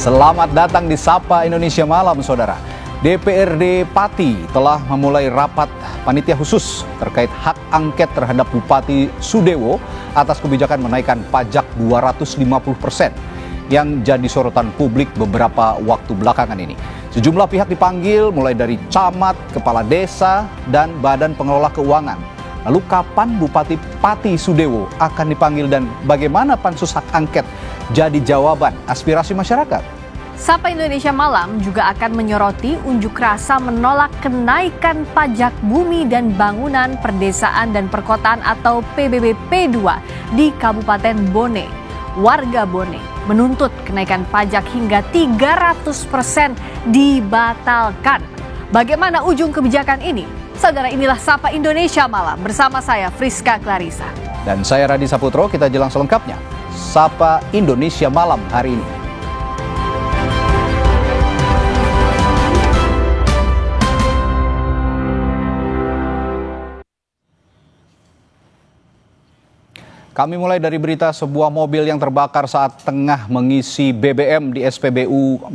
Selamat datang di Sapa Indonesia Malam, saudara. DPRD Pati telah memulai rapat panitia khusus terkait hak angket terhadap Bupati Sudewo atas kebijakan menaikkan pajak 250% yang jadi sorotan publik beberapa waktu belakangan ini. Sejumlah pihak dipanggil mulai dari camat, kepala desa, dan badan pengelola keuangan. Lalu kapan Bupati Pati Sudewo akan dipanggil dan bagaimana pansus hak angket jadi jawaban aspirasi masyarakat? Sapa Indonesia Malam juga akan menyoroti unjuk rasa menolak kenaikan pajak bumi dan bangunan perdesaan dan perkotaan atau PBB P2 di Kabupaten Bone. Warga Bone menuntut kenaikan pajak hingga 300% dibatalkan. Bagaimana ujung kebijakan ini? Saudara, inilah Sapa Indonesia Malam bersama saya Friska Clarissa. Dan saya Radi Saputro, kita jelang selengkapnya. Sapa Indonesia Malam hari ini. Kami mulai dari berita sebuah mobil yang terbakar saat tengah mengisi BBM di SPBU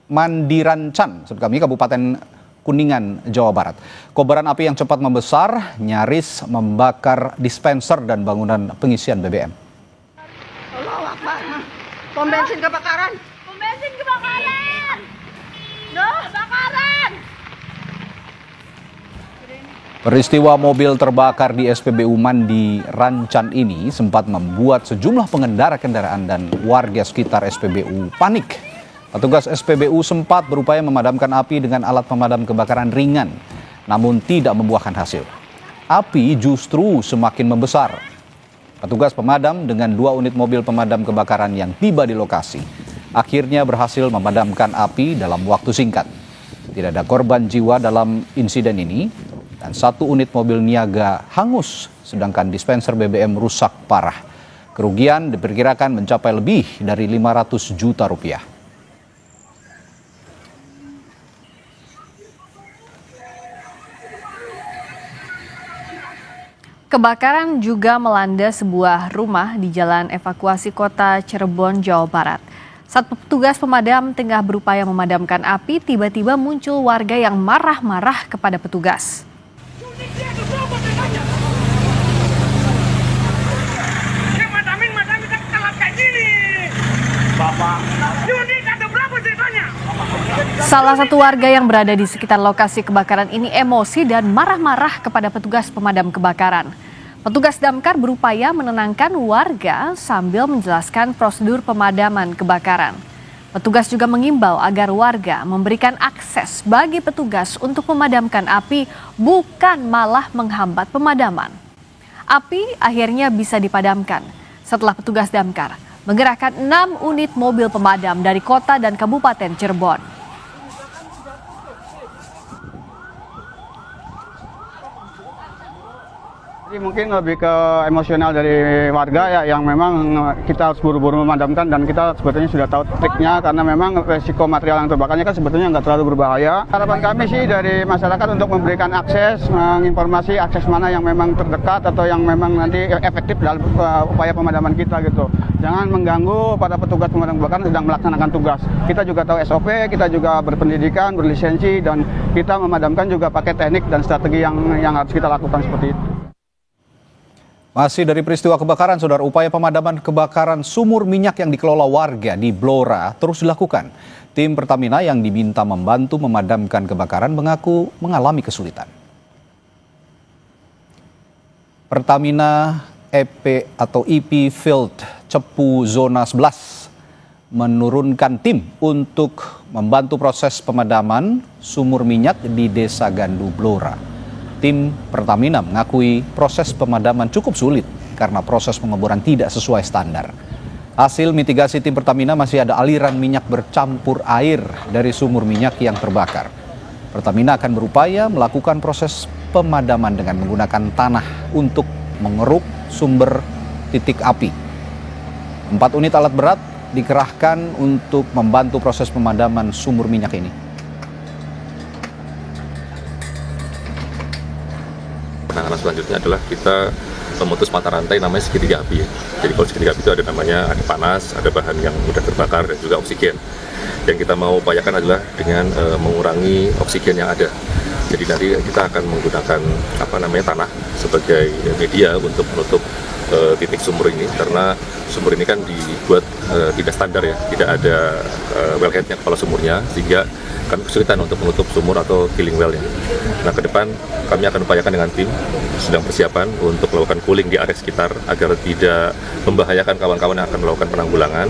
Mandirancan, Kabupaten Kuningan, Jawa Barat. Kobaran api yang cepat membesar nyaris membakar dispenser dan bangunan pengisian BBM. Allahu Akbar. Pom bensin kebakaran. Pom bensin kebakaran. Noh, kebakaran. Peristiwa mobil terbakar di SPBU Mandirancan ini sempat membuat sejumlah pengendara kendaraan dan warga sekitar SPBU panik. Petugas SPBU sempat berupaya memadamkan api dengan alat pemadam kebakaran ringan, namun tidak membuahkan hasil. Api justru semakin membesar. Petugas pemadam dengan 2 unit mobil pemadam kebakaran yang tiba di lokasi akhirnya berhasil memadamkan api dalam waktu singkat. Tidak ada korban jiwa dalam insiden ini dan 1 unit mobil niaga hangus, sedangkan dispenser BBM rusak parah. Kerugian diperkirakan mencapai lebih dari 500 juta rupiah. Kebakaran juga melanda sebuah rumah di Jalan Evakuasi Kota Cirebon, Jawa Barat. Saat petugas pemadam tengah berupaya memadamkan api, tiba-tiba muncul warga yang marah-marah kepada petugas. Salah satu warga yang berada di sekitar lokasi kebakaran ini emosi dan marah-marah kepada petugas pemadam kebakaran. Petugas damkar berupaya menenangkan warga sambil menjelaskan prosedur pemadaman kebakaran. Petugas juga mengimbau agar warga memberikan akses bagi petugas untuk memadamkan api, bukan malah menghambat pemadaman. Api akhirnya bisa dipadamkan setelah petugas damkar menggerakkan 6 unit mobil pemadam dari kota dan Kabupaten Cirebon. Jadi mungkin lebih ke emosional dari warga ya, yang memang kita harus buru-buru memadamkan dan kita sebetulnya sudah tahu triknya karena memang resiko material yang terbakarnya kan sebetulnya nggak terlalu berbahaya. Harapan kami sih dari masyarakat untuk memberikan akses, menginformasi akses mana yang memang terdekat atau yang memang nanti efektif dalam upaya pemadaman kita gitu. Jangan mengganggu pada petugas pemadam kebakaran sedang melaksanakan tugas. Kita juga tahu SOP, kita juga berpendidikan, berlisensi, dan kita memadamkan juga pakai teknik dan strategi yang harus kita lakukan seperti itu. Masih dari peristiwa kebakaran, saudara, upaya pemadaman kebakaran sumur minyak yang dikelola warga di Blora terus dilakukan. Tim Pertamina yang diminta membantu memadamkan kebakaran mengaku mengalami kesulitan. Pertamina EP atau EP Field Cepu Zona 11 menurunkan tim untuk membantu proses pemadaman sumur minyak di Desa Gandu Blora. Tim Pertamina mengakui proses pemadaman cukup sulit karena proses pengeboran tidak sesuai standar. Hasil mitigasi tim Pertamina masih ada aliran minyak bercampur air dari sumur minyak yang terbakar. Pertamina akan berupaya melakukan proses pemadaman dengan menggunakan tanah untuk mengeruk sumber titik api. 4 unit alat berat dikerahkan untuk membantu proses pemadaman sumur minyak ini. Penanganan selanjutnya adalah kita pemutus mata rantai namanya segitiga api ya. Jadi kalau segitiga api itu ada namanya, ada panas, ada bahan yang mudah terbakar, dan juga oksigen. Yang kita mau upayakan adalah dengan mengurangi oksigen yang ada. Jadi nanti kita akan menggunakan tanah sebagai media untuk menutup titik sumur ini, karena sumur ini kan dibuat tidak standar ya, tidak ada wellheadnya, kepala sumurnya, sehingga kami kesulitan untuk menutup sumur atau killing well-nya. Nah, ke depan kami akan upayakan dengan tim sedang persiapan untuk melakukan cooling di area sekitar agar tidak membahayakan kawan-kawan yang akan melakukan penanggulangan.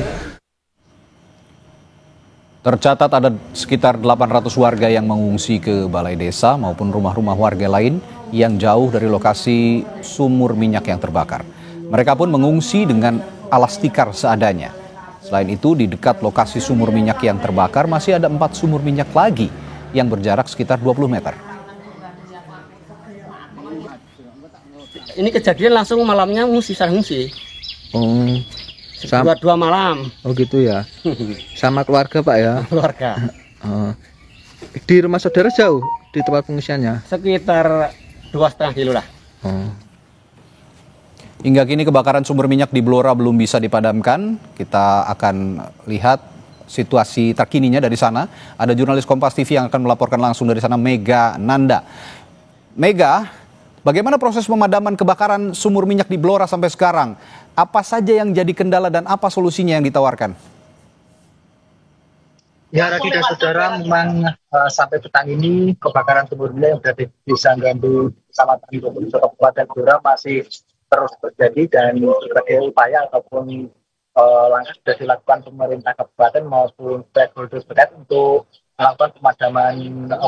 Tercatat ada sekitar 800 warga yang mengungsi ke balai desa maupun rumah-rumah warga lain yang jauh dari lokasi sumur minyak yang terbakar. Mereka pun mengungsi dengan alas tikar seadanya. Selain itu, di dekat lokasi sumur minyak yang terbakar masih ada 4 sumur minyak lagi yang berjarak sekitar 20 meter. Ini kejadian langsung malamnya saya ngungsi. Dua malam. Oh gitu ya. Sama keluarga Pak ya? Keluarga. Di rumah saudara jauh di tempat pengungsiannya? Sekitar 2,5 kilo lah. Hingga kini kebakaran sumber minyak di Blora belum bisa dipadamkan. Kita akan lihat situasi terkininya dari sana. Ada jurnalis Kompas TV yang akan melaporkan langsung dari sana, Mega Nanda. Mega, bagaimana proses pemadaman kebakaran sumur minyak di Blora sampai sekarang? Apa saja yang jadi kendala dan apa solusinya yang ditawarkan? Ya, Radhi dan saudara, memang sampai petang ini kebakaran sumur minyak yang berada di Desa Gandu, Kecamatan Bogor, Kabupaten Blora masih terus terjadi, dan berbagai upaya ataupun langkah sudah dilakukan pemerintah kabupaten maupun stakeholder terkait untuk melakukan pemadaman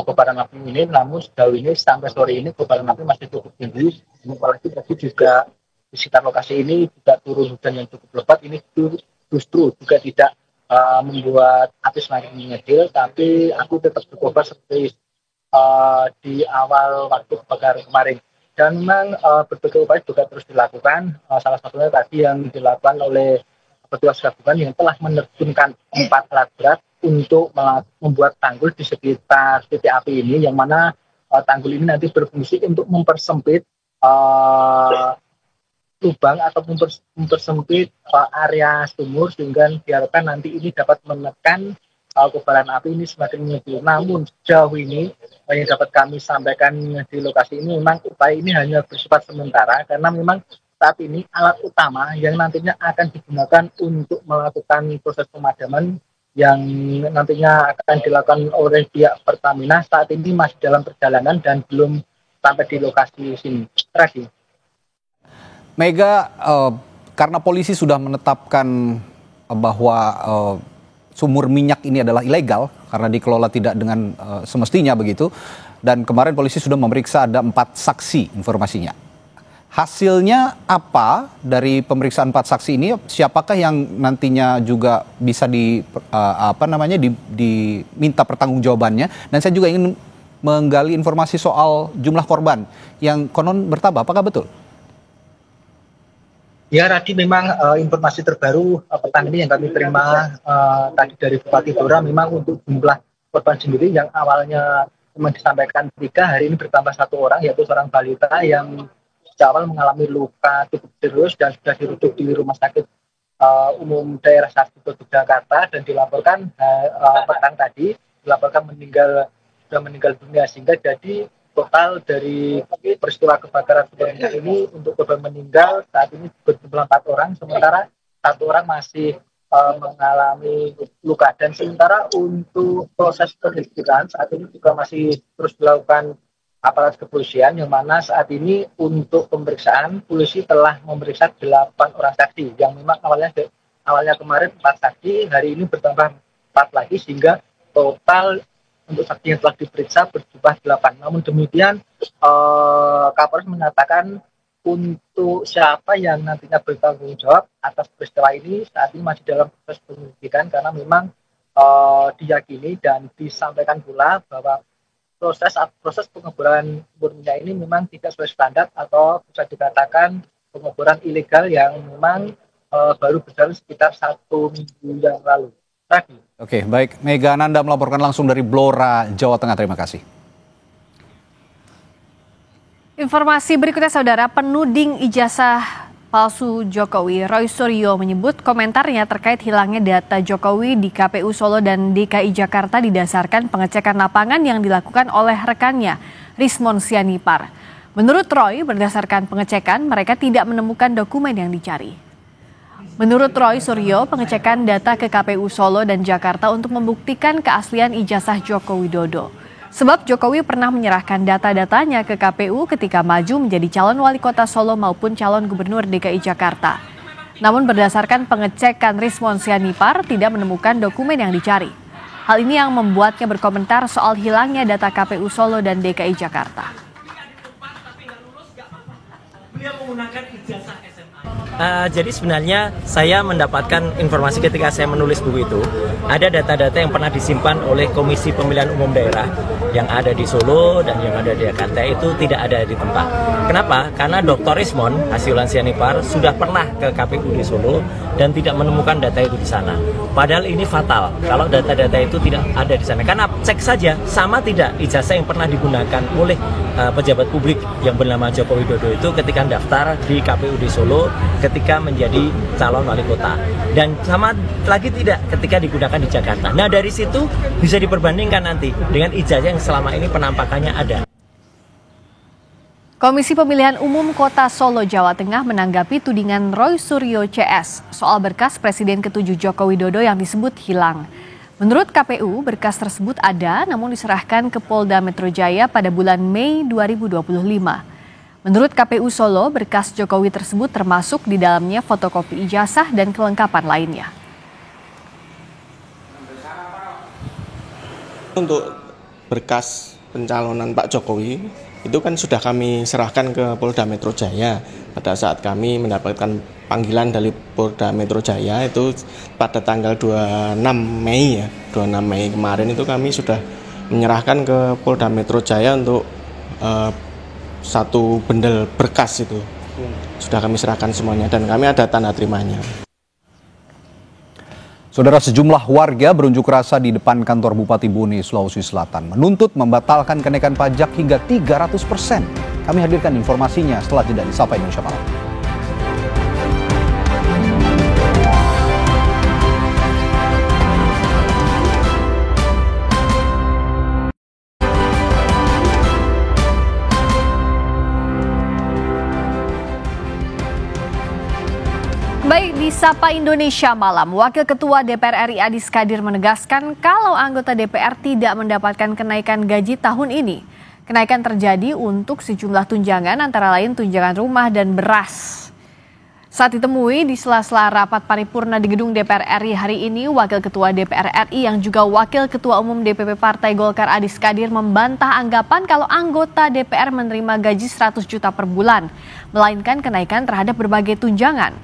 kobaran api ini. Namun sejauh ini sampai sore ini kobaran api masih cukup tinggi. Apalagi tadi juga di sekitar lokasi ini juga turun hujan yang cukup lebat. Ini justru juga tidak membuat api semakin mengecil, tapi aku tetap berkobar seperti di awal waktu kebakaran kemarin. Dan memang berbagai upaya juga terus dilakukan. Salah satunya tadi yang dilakukan oleh petugas gabungan yang telah menerjunkan 4 alat berat untuk membuat tanggul di sekitar titik api ini, yang mana tanggul ini nanti berfungsi untuk mempersempit lubang atau mempersempit area sumur, sehingga diharapkan nanti ini dapat menekan kobaran api ini semakin mengecil. Namun sejauh ini yang dapat kami sampaikan di lokasi ini, memang upaya ini hanya bersifat sementara, karena memang saat ini alat utama yang nantinya akan digunakan untuk melakukan proses pemadaman yang nantinya akan dilakukan oleh pihak Pertamina saat ini masih dalam perjalanan dan belum sampai di lokasi sini. Radhi. Mega, karena polisi sudah menetapkan bahwa sumur minyak ini adalah ilegal karena dikelola tidak dengan semestinya begitu, dan kemarin polisi sudah memeriksa ada 4 saksi informasinya. Hasilnya apa dari pemeriksaan 4 saksi ini? Siapakah yang nantinya juga bisa diminta pertanggungjawabannya? Dan saya juga ingin menggali informasi soal jumlah korban yang konon bertambah. Apakah betul? Ya, Radhi, memang informasi terbaru petang ini yang kami terima tadi dari Bupati Blora, memang untuk jumlah korban sendiri yang awalnya memang disampaikan 3, hari ini bertambah 1 orang, yaitu seorang balita yang sejak awal mengalami luka cukup serius dan sudah dirujuk di Rumah Sakit Umum Daerah Sarjito Jakarta, dan dilaporkan petang tadi sudah meninggal dunia, sehingga jadi total dari peristiwa kebakaran sumur minyak ini untuk korban meninggal saat ini berjumlah 4 orang, sementara 1 orang masih mengalami luka. Dan sementara untuk proses penyelidikan saat ini juga masih terus dilakukan aparat kepolisian, yang mana saat ini untuk pemeriksaan polisi telah memeriksa 8 orang saksi, yang memang awalnya kemarin 4 saksi, hari ini bertambah 4 lagi, sehingga total untuk saksi yang telah diperiksa berjumlah 8. Namun demikian Kapolres mengatakan untuk siapa yang nantinya bertanggung jawab atas peristiwa ini saat ini masih dalam proses penyelidikan, karena memang diyakini dan disampaikan pula bahwa proses pengeboran sumur minyak ini memang tidak sesuai standar atau bisa dikatakan pengeboran ilegal yang memang baru berjalan sekitar 1 minggu yang lalu. Oke, baik. Mega Nanda melaporkan langsung dari Blora, Jawa Tengah. Terima kasih. Informasi berikutnya saudara, penuding ijazah palsu Jokowi, Roy Suryo menyebut komentarnya terkait hilangnya data Jokowi di KPU Solo dan DKI Jakarta didasarkan pengecekan lapangan yang dilakukan oleh rekannya, Rismon Sianipar. Menurut Roy, berdasarkan pengecekan, mereka tidak menemukan dokumen yang dicari. Menurut Roy Suryo, pengecekan data ke KPU Solo dan Jakarta untuk membuktikan keaslian ijazah Joko Widodo. Sebab Jokowi pernah menyerahkan data-datanya ke KPU ketika maju menjadi calon wali kota Solo maupun calon gubernur DKI Jakarta. Namun berdasarkan pengecekan Rismon Sianipar tidak menemukan dokumen yang dicari. Hal ini yang membuatnya berkomentar soal hilangnya data KPU Solo dan DKI Jakarta. Beliau menggunakan ijazah SMA. Jadi sebenarnya saya mendapatkan informasi ketika saya menulis buku itu, ada data-data yang pernah disimpan oleh Komisi Pemilihan Umum Daerah yang ada di Solo dan yang ada di Jakarta itu tidak ada di tempat. Kenapa? Karena Dr. Rismon Hasiulan Sianipar sudah pernah ke KPU di Solo dan tidak menemukan data itu di sana. Padahal ini fatal kalau data-data itu tidak ada di sana. Karena cek saja sama tidak ijazah yang pernah digunakan oleh pejabat publik yang bernama Joko Widodo itu ketika daftar di KPU di Solo ketika menjadi calon wali kota, dan sama lagi tidak ketika digunakan di Jakarta. Nah dari situ bisa diperbandingkan nanti dengan ijazah yang selama ini penampakannya ada. Komisi Pemilihan Umum Kota Solo, Jawa Tengah menanggapi tudingan Roy Suryo CS soal berkas Presiden ke-7 Joko Widodo yang disebut hilang. Menurut KPU, berkas tersebut ada namun diserahkan ke Polda Metro Jaya pada bulan Mei 2025. Menurut KPU Solo, berkas Jokowi tersebut termasuk di dalamnya fotokopi ijazah dan kelengkapan lainnya. Untuk berkas pencalonan Pak Jokowi, itu kan sudah kami serahkan ke Polda Metro Jaya. Pada saat kami mendapatkan panggilan dari Polda Metro Jaya itu pada tanggal 26 Mei ya, 26 Mei kemarin itu kami sudah menyerahkan ke Polda Metro Jaya untuk satu bendel berkas itu. Sudah kami serahkan semuanya dan kami ada tanda terimanya. Saudara, sejumlah warga berunjuk rasa di depan kantor Bupati Bone, Sulawesi Selatan menuntut membatalkan kenaikan pajak hingga 300%. Kami hadirkan informasinya setelah jeda di Sapa Indonesia Malam. Baik, di Sapa Indonesia Malam, Wakil Ketua DPR RI Adis Kadir menegaskan kalau anggota DPR tidak mendapatkan kenaikan gaji tahun ini. Kenaikan terjadi untuk sejumlah tunjangan antara lain tunjangan rumah dan beras. Saat ditemui di sela-sela rapat paripurna di gedung DPR RI hari ini, Wakil Ketua DPR RI yang juga Wakil Ketua Umum DPP Partai Golkar Adis Kadir membantah anggapan kalau anggota DPR menerima gaji 100 juta per bulan, melainkan kenaikan terhadap berbagai tunjangan.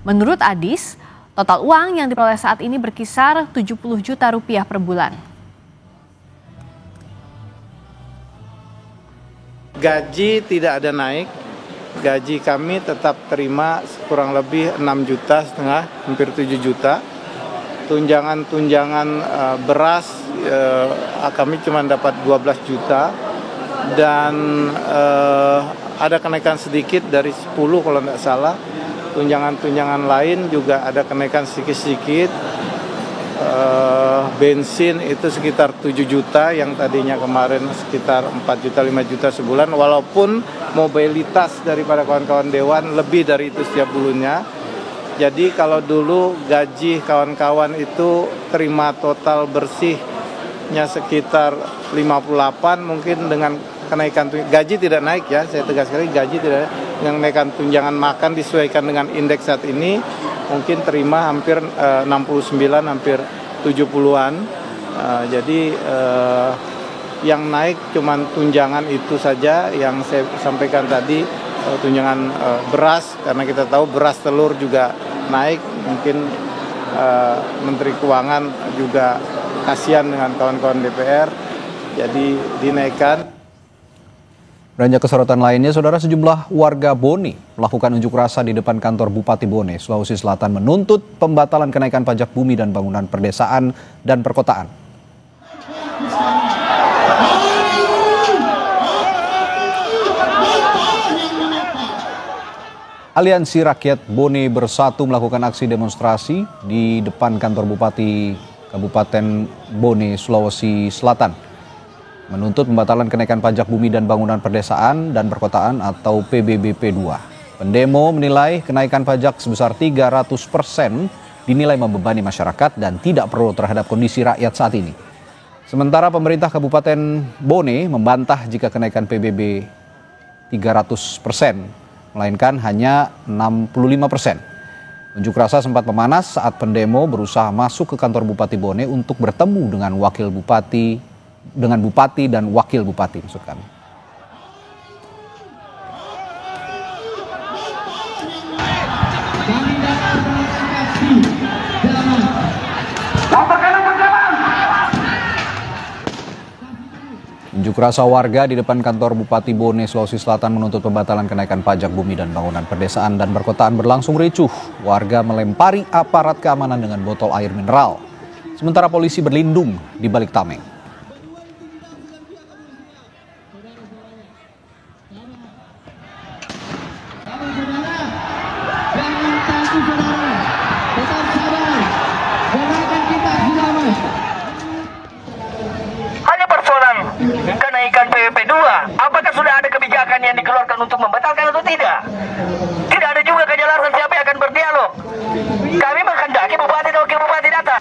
Menurut Adis, total uang yang diperoleh saat ini berkisar 70 juta rupiah per bulan. Gaji tidak ada naik, gaji kami tetap terima kurang lebih 6,5 juta, hampir 7 juta. Tunjangan beras kami cuma dapat 12 juta dan ada kenaikan sedikit dari 10 kalau tidak salah. Tunjangan-tunjangan lain juga ada kenaikan sedikit-sedikit. Bensin itu sekitar 7 juta yang tadinya kemarin sekitar 4 juta 5 juta sebulan, walaupun mobilitas daripada kawan-kawan dewan lebih dari itu setiap bulannya. Jadi kalau dulu gaji kawan-kawan itu terima total bersihnya sekitar 58, mungkin dengan kenaikan gaji tidak naik ya, saya tegas sekali gaji tidak naik, dengan kenaikan tunjangan makan disesuaikan dengan indeks saat ini mungkin terima hampir 69, hampir 70-an. Jadi yang naik cuman tunjangan itu saja yang saya sampaikan tadi, tunjangan beras, karena kita tahu beras telur juga naik, mungkin Menteri Keuangan juga kasihan dengan kawan-kawan DPR, jadi dinaikkan. Beranjak ke sorotan lainnya, saudara, sejumlah warga Bone melakukan unjuk rasa di depan kantor Bupati Bone, Sulawesi Selatan menuntut pembatalan kenaikan pajak bumi dan bangunan perdesaan dan perkotaan. Aliansi Rakyat Bone Bersatu melakukan aksi demonstrasi di depan kantor Bupati Kabupaten Bone, Sulawesi Selatan, menuntut pembatalan kenaikan pajak bumi dan bangunan perdesaan dan perkotaan atau PBBP 2. Pendemo menilai kenaikan pajak sebesar 300% dinilai membebani masyarakat dan tidak perlu terhadap kondisi rakyat saat ini. Sementara pemerintah Kabupaten Bone membantah jika kenaikan PBB 300%, melainkan hanya 65%. Unjuk rasa sempat memanas saat pendemo berusaha masuk ke kantor Bupati Bone untuk bertemu dengan Bupati dan Wakil Bupati, maksud kami. Unjuk rasa warga di depan kantor Bupati Bone, Sulawesi Selatan menuntut pembatalan kenaikan pajak bumi dan bangunan perdesaan dan perkotaan berlangsung ricuh. Warga melempari aparat keamanan dengan botol air mineral, sementara polisi berlindung di balik tameng. Kenaikan PBB 2, apakah sudah ada kebijakan yang dikeluarkan untuk membatalkan atau tidak? Tidak ada juga kejelasan siapa yang akan berdialog. Kami menghendaki Bupati dan Wakil Bupati datang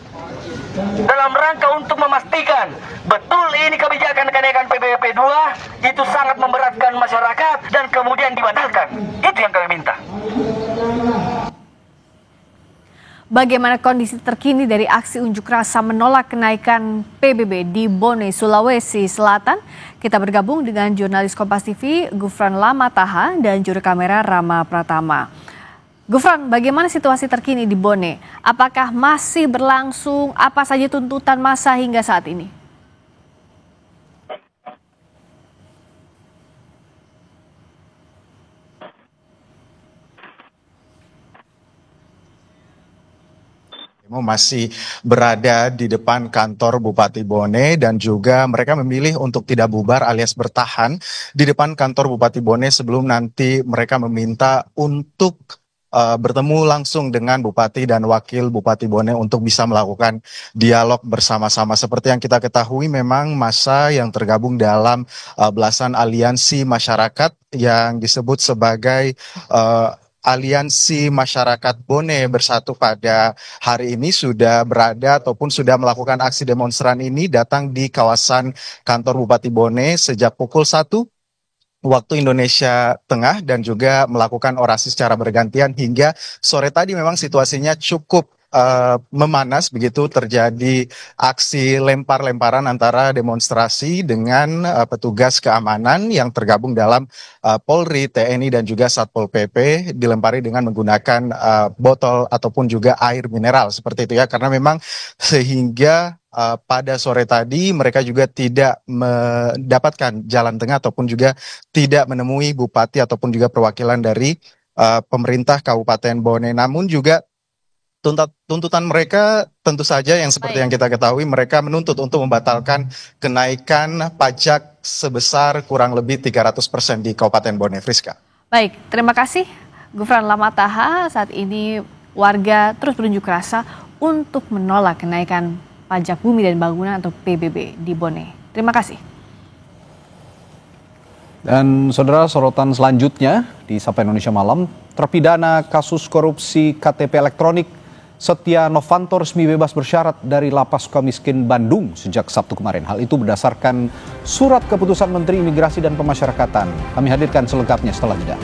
dalam rangka untuk memastikan betul ini kebijakan kenaikan PBB 2 itu sangat memberatkan masyarakat dan kemudian dibatalkan. Itu yang kami minta. Bagaimana kondisi terkini dari aksi unjuk rasa menolak kenaikan PBB di Bone, Sulawesi Selatan? Kita bergabung dengan jurnalis Kompas TV Gufran Lamataha dan juru kamera Rama Pratama. Gufran, bagaimana situasi terkini di Bone? Apakah masih berlangsung? Apa saja tuntutan massa hingga saat ini? Masih berada di depan kantor Bupati Bone dan juga mereka memilih untuk tidak bubar alias bertahan di depan kantor Bupati Bone sebelum nanti mereka meminta untuk bertemu langsung dengan Bupati dan Wakil Bupati Bone untuk bisa melakukan dialog bersama-sama. Seperti yang kita ketahui memang massa yang tergabung dalam belasan aliansi masyarakat yang disebut sebagai Aliansi Masyarakat Bone Bersatu pada hari ini sudah berada ataupun sudah melakukan aksi demonstran ini datang di kawasan kantor Bupati Bone sejak pukul 1 waktu Indonesia Tengah dan juga melakukan orasi secara bergantian hingga sore tadi. Memang situasinya cukup memanas, begitu terjadi aksi lempar-lemparan antara demonstrasi dengan petugas keamanan yang tergabung dalam Polri, TNI dan juga Satpol PP, dilempari dengan menggunakan botol ataupun juga air mineral seperti itu ya, karena memang sehingga pada sore tadi mereka juga tidak mendapatkan jalan tengah ataupun juga tidak menemui bupati ataupun juga perwakilan dari pemerintah Kabupaten Bone. Namun juga tuntutan mereka tentu saja yang seperti yang kita ketahui, mereka menuntut untuk membatalkan kenaikan pajak sebesar kurang lebih 300% di Kabupaten Bone. Friska. Baik, terima kasih Gufran Lamataha. Saat ini warga terus berunjuk rasa untuk menolak kenaikan pajak bumi dan bangunan atau PBB di Bone. Terima kasih. Dan saudara, sorotan selanjutnya di Sapa Indonesia Malam, terpidana kasus korupsi KTP elektronik Setia Novanto resmi bebas bersyarat dari Lapas Sukamiskin Bandung sejak Sabtu kemarin. Hal itu berdasarkan surat keputusan Menteri Imigrasi dan Pemasyarakatan. Kami hadirkan selengkapnya setelah jeda.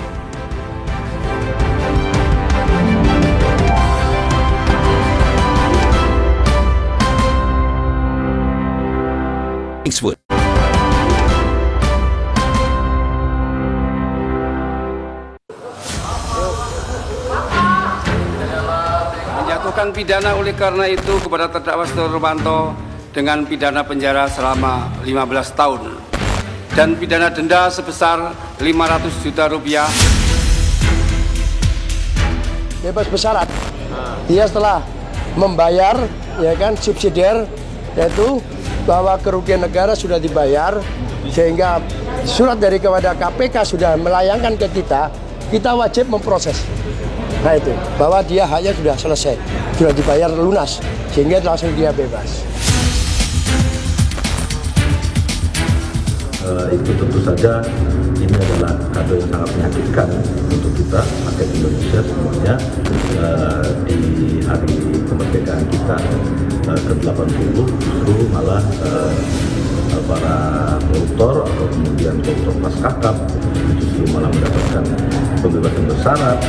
Menjatuhkan pidana oleh karena itu kepada terdakwa Setia Novanto dengan pidana penjara selama 15 tahun dan pidana denda sebesar 500 juta rupiah. Bebas bersyarat. Dia setelah membayar subsidiar, yaitu bahwa kerugian negara sudah dibayar sehingga surat dari kepada KPK sudah melayangkan ke kita kita wajib memproses. Nah itu, bahwa dia haknya sudah selesai, sudah dibayar lunas, sehingga langsung dia bebas. Itu tentu saja ini adalah kado yang sangat menyakitkan untuk kita, rakyat Indonesia semuanya, di hari kemerdekaan kita ke-80 justru malah para koruptor atau kemudian koruptor pas kakap justru malah mendapatkan pembebasan bersyarat.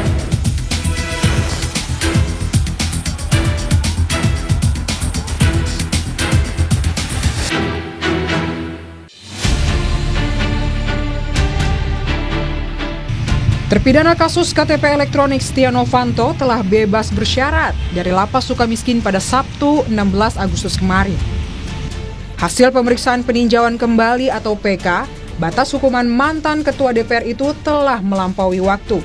Terpidana kasus KTP elektronik Setia Novanto telah bebas bersyarat dari Lapas Sukamiskin pada Sabtu 16 Agustus kemarin. Hasil pemeriksaan peninjauan kembali atau PK, batas hukuman mantan Ketua DPR itu telah melampaui waktu.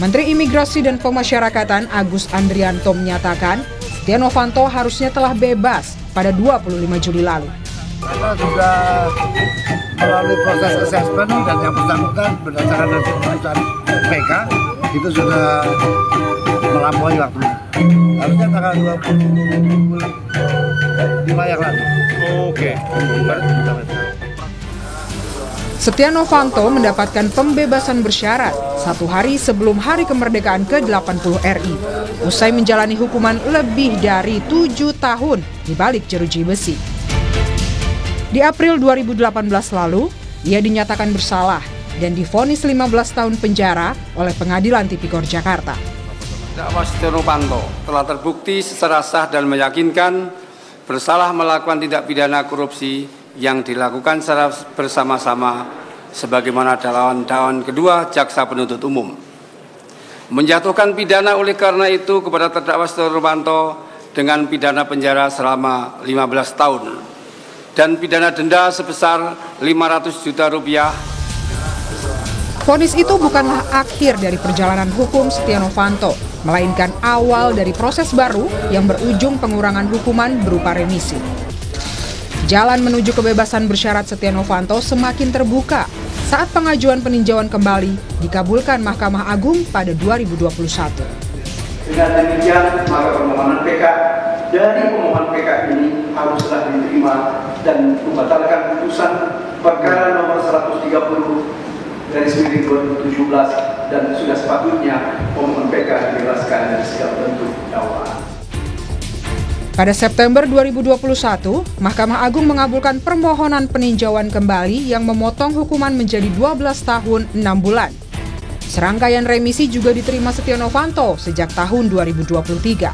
Menteri Imigrasi dan Pemasyarakatan Agus Andrianto menyatakan Setia Novanto harusnya telah bebas pada 25 Juli lalu. Kita sudah melalui proses asesmen dan yang bersangkutan berdasarkan hasil keputusan PK itu sudah melampaui waktunya. Harusnya tanggal 25 yang lalu. Oke. Setia Novanto mendapatkan pembebasan bersyarat 1 hari sebelum hari kemerdekaan ke-80 RI, usai menjalani hukuman lebih dari 7 tahun di balik jeruji besi. Di April 2018 lalu, ia dinyatakan bersalah dan divonis 15 tahun penjara oleh Pengadilan Tipikor Jakarta. Terdakwa Setia Novanto telah terbukti secara sah dan meyakinkan bersalah melakukan tindak pidana korupsi yang dilakukan secara bersama-sama sebagaimana dakwaan kedua jaksa penuntut umum. Menjatuhkan pidana oleh karena itu kepada terdakwa Setia Novanto dengan pidana penjara selama 15 tahun. Dan pidana denda sebesar 500 juta rupiah. Vonis itu bukanlah akhir dari perjalanan hukum Setia Novanto, melainkan awal dari proses baru yang berujung pengurangan hukuman berupa remisi. Jalan menuju kebebasan bersyarat Setia Novanto semakin terbuka saat pengajuan peninjauan kembali dikabulkan Mahkamah Agung pada 2021. Dengan demikian, maka permohonan PK dari pemohon PK ini haruslah diterima dan membatalkan putusan perkara nomor 130/2017 dan sudah sepatutnya pemohon PK dibebaskan dari segala bentuk dakwaan. Pada September 2021, Mahkamah Agung mengabulkan permohonan peninjauan kembali yang memotong hukuman menjadi 12 tahun 6 bulan. Serangkaian remisi juga diterima Setia Novanto sejak tahun 2023.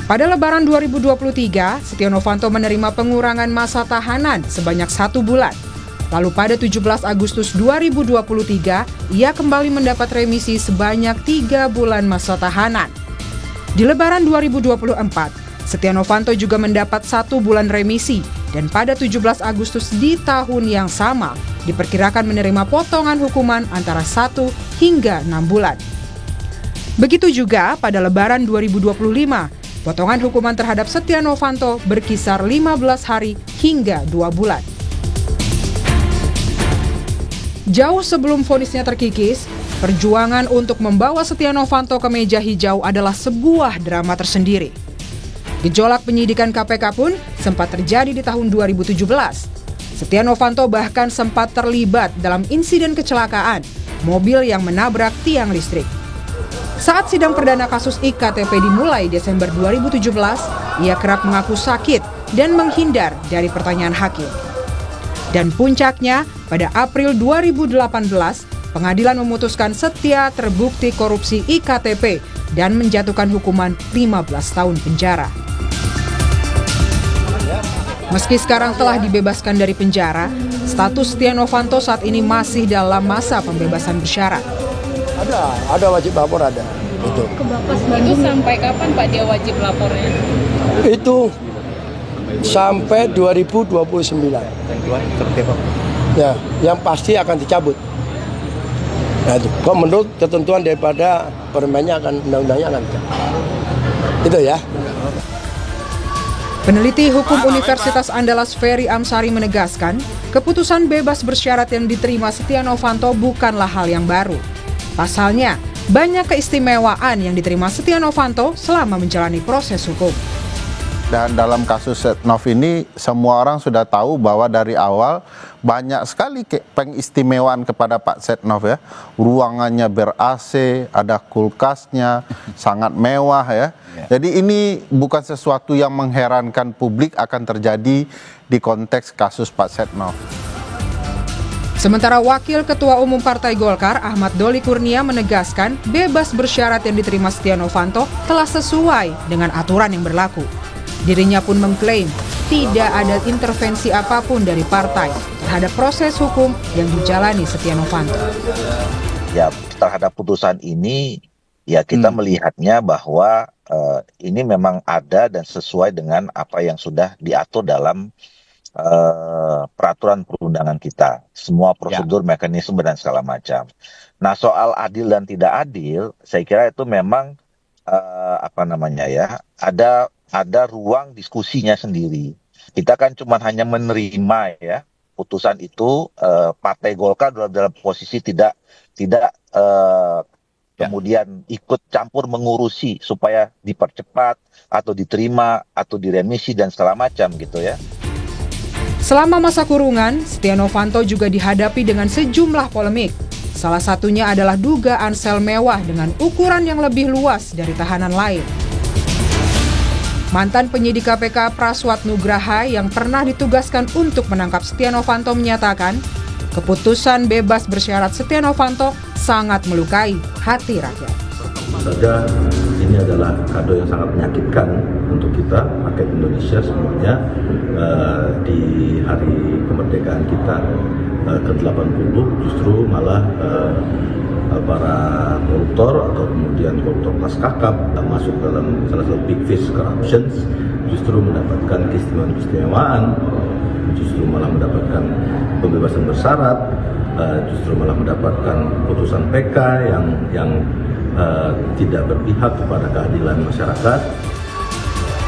Pada Lebaran 2023, Setia Novanto menerima pengurangan masa tahanan sebanyak 1 bulan. Lalu pada 17 Agustus 2023, ia kembali mendapat remisi sebanyak 3 bulan masa tahanan. Di Lebaran 2024, Setia Novanto juga mendapat 1 bulan remisi dan pada 17 Agustus di tahun yang sama diperkirakan menerima potongan hukuman antara 1 hingga 6 bulan. Begitu juga pada Lebaran 2025, potongan hukuman terhadap Setia Novanto berkisar 15 hari hingga 2 bulan. Jauh sebelum vonisnya terkikis, perjuangan untuk membawa Setia Novanto ke meja hijau adalah sebuah drama tersendiri. Gejolak penyidikan KPK pun sempat terjadi di tahun 2017. Setia Novanto bahkan sempat terlibat dalam insiden kecelakaan mobil yang menabrak tiang listrik. Saat sidang perdana kasus IKTP dimulai Desember 2017, ia kerap mengaku sakit dan menghindar dari pertanyaan hakim. Dan puncaknya, pada April 2018, pengadilan memutuskan Setia terbukti korupsi IKTP dan menjatuhkan hukuman 15 tahun penjara. Meski sekarang telah dibebaskan dari penjara, status Setia Novanto saat ini masih dalam masa pembebasan bersyarat. Ada wajib lapor ada. Itu. Itu sampai kapan Pak dia wajib lapornya? Itu sampai 2029. Ya, yang pasti akan dicabut. Nah itu, kok menurut ketentuan daripada permennya akan undang-undangnya akan dicabut. Itu ya. Peneliti hukum Universitas Andalas Ferry Amsari menegaskan, keputusan bebas bersyarat yang diterima Setia Novanto bukanlah hal yang baru. Pasalnya, banyak keistimewaan yang diterima Setia Novanto selama menjalani proses hukum. Dan dalam kasus Setnov ini semua orang sudah tahu bahwa dari awal banyak sekali pengistimewaan kepada Pak Setnov ya. Ruangannya ber-AC, ada kulkasnya, sangat mewah ya. Jadi ini bukan sesuatu yang mengherankan publik akan terjadi di konteks kasus Pak Setnov. Sementara Wakil Ketua Umum Partai Golkar Ahmad Doli Kurnia menegaskan bebas bersyarat yang diterima Setia Novanto telah sesuai dengan aturan yang berlaku. Dirinya pun mengklaim tidak ada intervensi apapun dari partai terhadap proses hukum yang dijalani Setia Novanto. Ya, terhadap putusan ini ya kita melihatnya bahwa ini memang ada dan sesuai dengan apa yang sudah diatur dalam peraturan perundangan kita. Semua prosedur, mekanisme dan segala macam. Nah, soal adil dan tidak adil, saya kira itu memang ada ruang diskusinya sendiri. Kita kan cuma hanya menerima ya putusan itu. Partai Golkar dalam posisi tidak kemudian ikut campur mengurusi supaya dipercepat atau diterima atau diremisi dan segala macam gitu ya. Selama masa kurungan, Setia Novanto juga dihadapi dengan sejumlah polemik. Salah satunya adalah dugaan sel mewah dengan ukuran yang lebih luas dari tahanan lain. Mantan penyidik KPK Praswat Nugraha yang pernah ditugaskan untuk menangkap Setia Novanto menyatakan, keputusan bebas bersyarat Setia Novanto sangat melukai hati rakyat. Saja ini adalah kado yang sangat menyakitkan untuk kita, rakyat Indonesia semuanya, di hari kemerdekaan kita ke-80 justru malah para koruptor atau kemudian koruptor kelas kakap masuk dalam salah satu big fish corruptions, justru mendapatkan keistimewaan, justru malah mendapatkan pembebasan bersyarat, justru malah mendapatkan putusan PK yang tidak berpihak kepada keadilan masyarakat.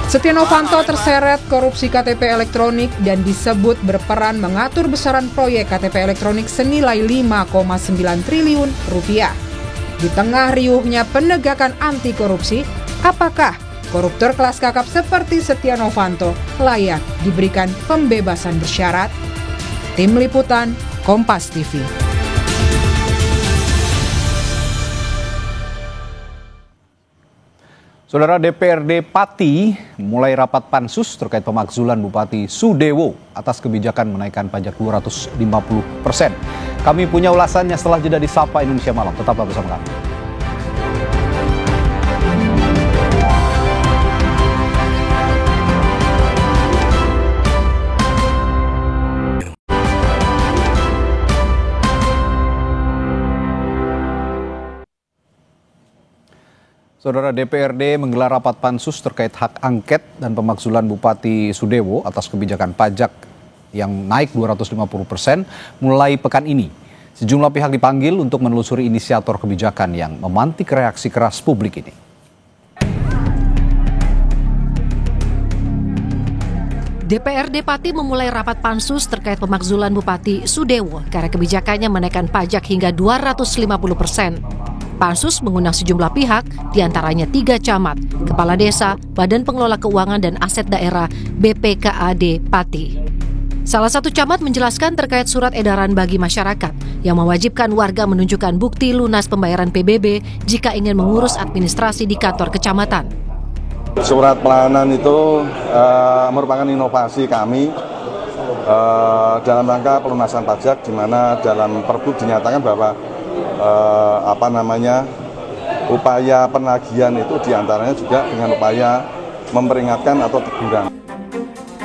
Setia Novanto terseret korupsi KTP elektronik dan disebut berperan mengatur besaran proyek KTP elektronik senilai 5,9 triliun rupiah. Di tengah riuhnya penegakan anti korupsi, apakah koruptor kelas kakap seperti Setia Novanto layak diberikan pembebasan bersyarat? Tim Liputan, Kompas TV. Saudara, DPRD Pati mulai rapat pansus terkait pemakzulan Bupati Sudewo atas kebijakan menaikkan pajak 250%. Kami punya ulasannya setelah jeda di Sapa Indonesia Malam. Tetaplah bersama kami. Saudara, DPRD menggelar rapat pansus terkait hak angket dan pemakzulan Bupati Sudewo atas kebijakan pajak yang naik 250% mulai pekan ini. Sejumlah pihak dipanggil untuk menelusuri inisiator kebijakan yang memantik reaksi keras publik ini. DPRD Pati memulai rapat pansus terkait pemakzulan Bupati Sudewo karena kebijakannya menaikkan pajak hingga 250%. Pansus mengundang sejumlah pihak, diantaranya 3 camat, kepala desa, Badan Pengelola Keuangan dan Aset Daerah BPKAD Pati. Salah satu camat menjelaskan terkait surat edaran bagi masyarakat yang mewajibkan warga menunjukkan bukti lunas pembayaran PBB jika ingin mengurus administrasi di kantor kecamatan. Surat pelayanan itu merupakan inovasi kami dalam rangka pelunasan pajak, di mana dalam Pergub dinyatakan bahwa upaya penagihan itu diantaranya juga dengan upaya memperingatkan atau teguran.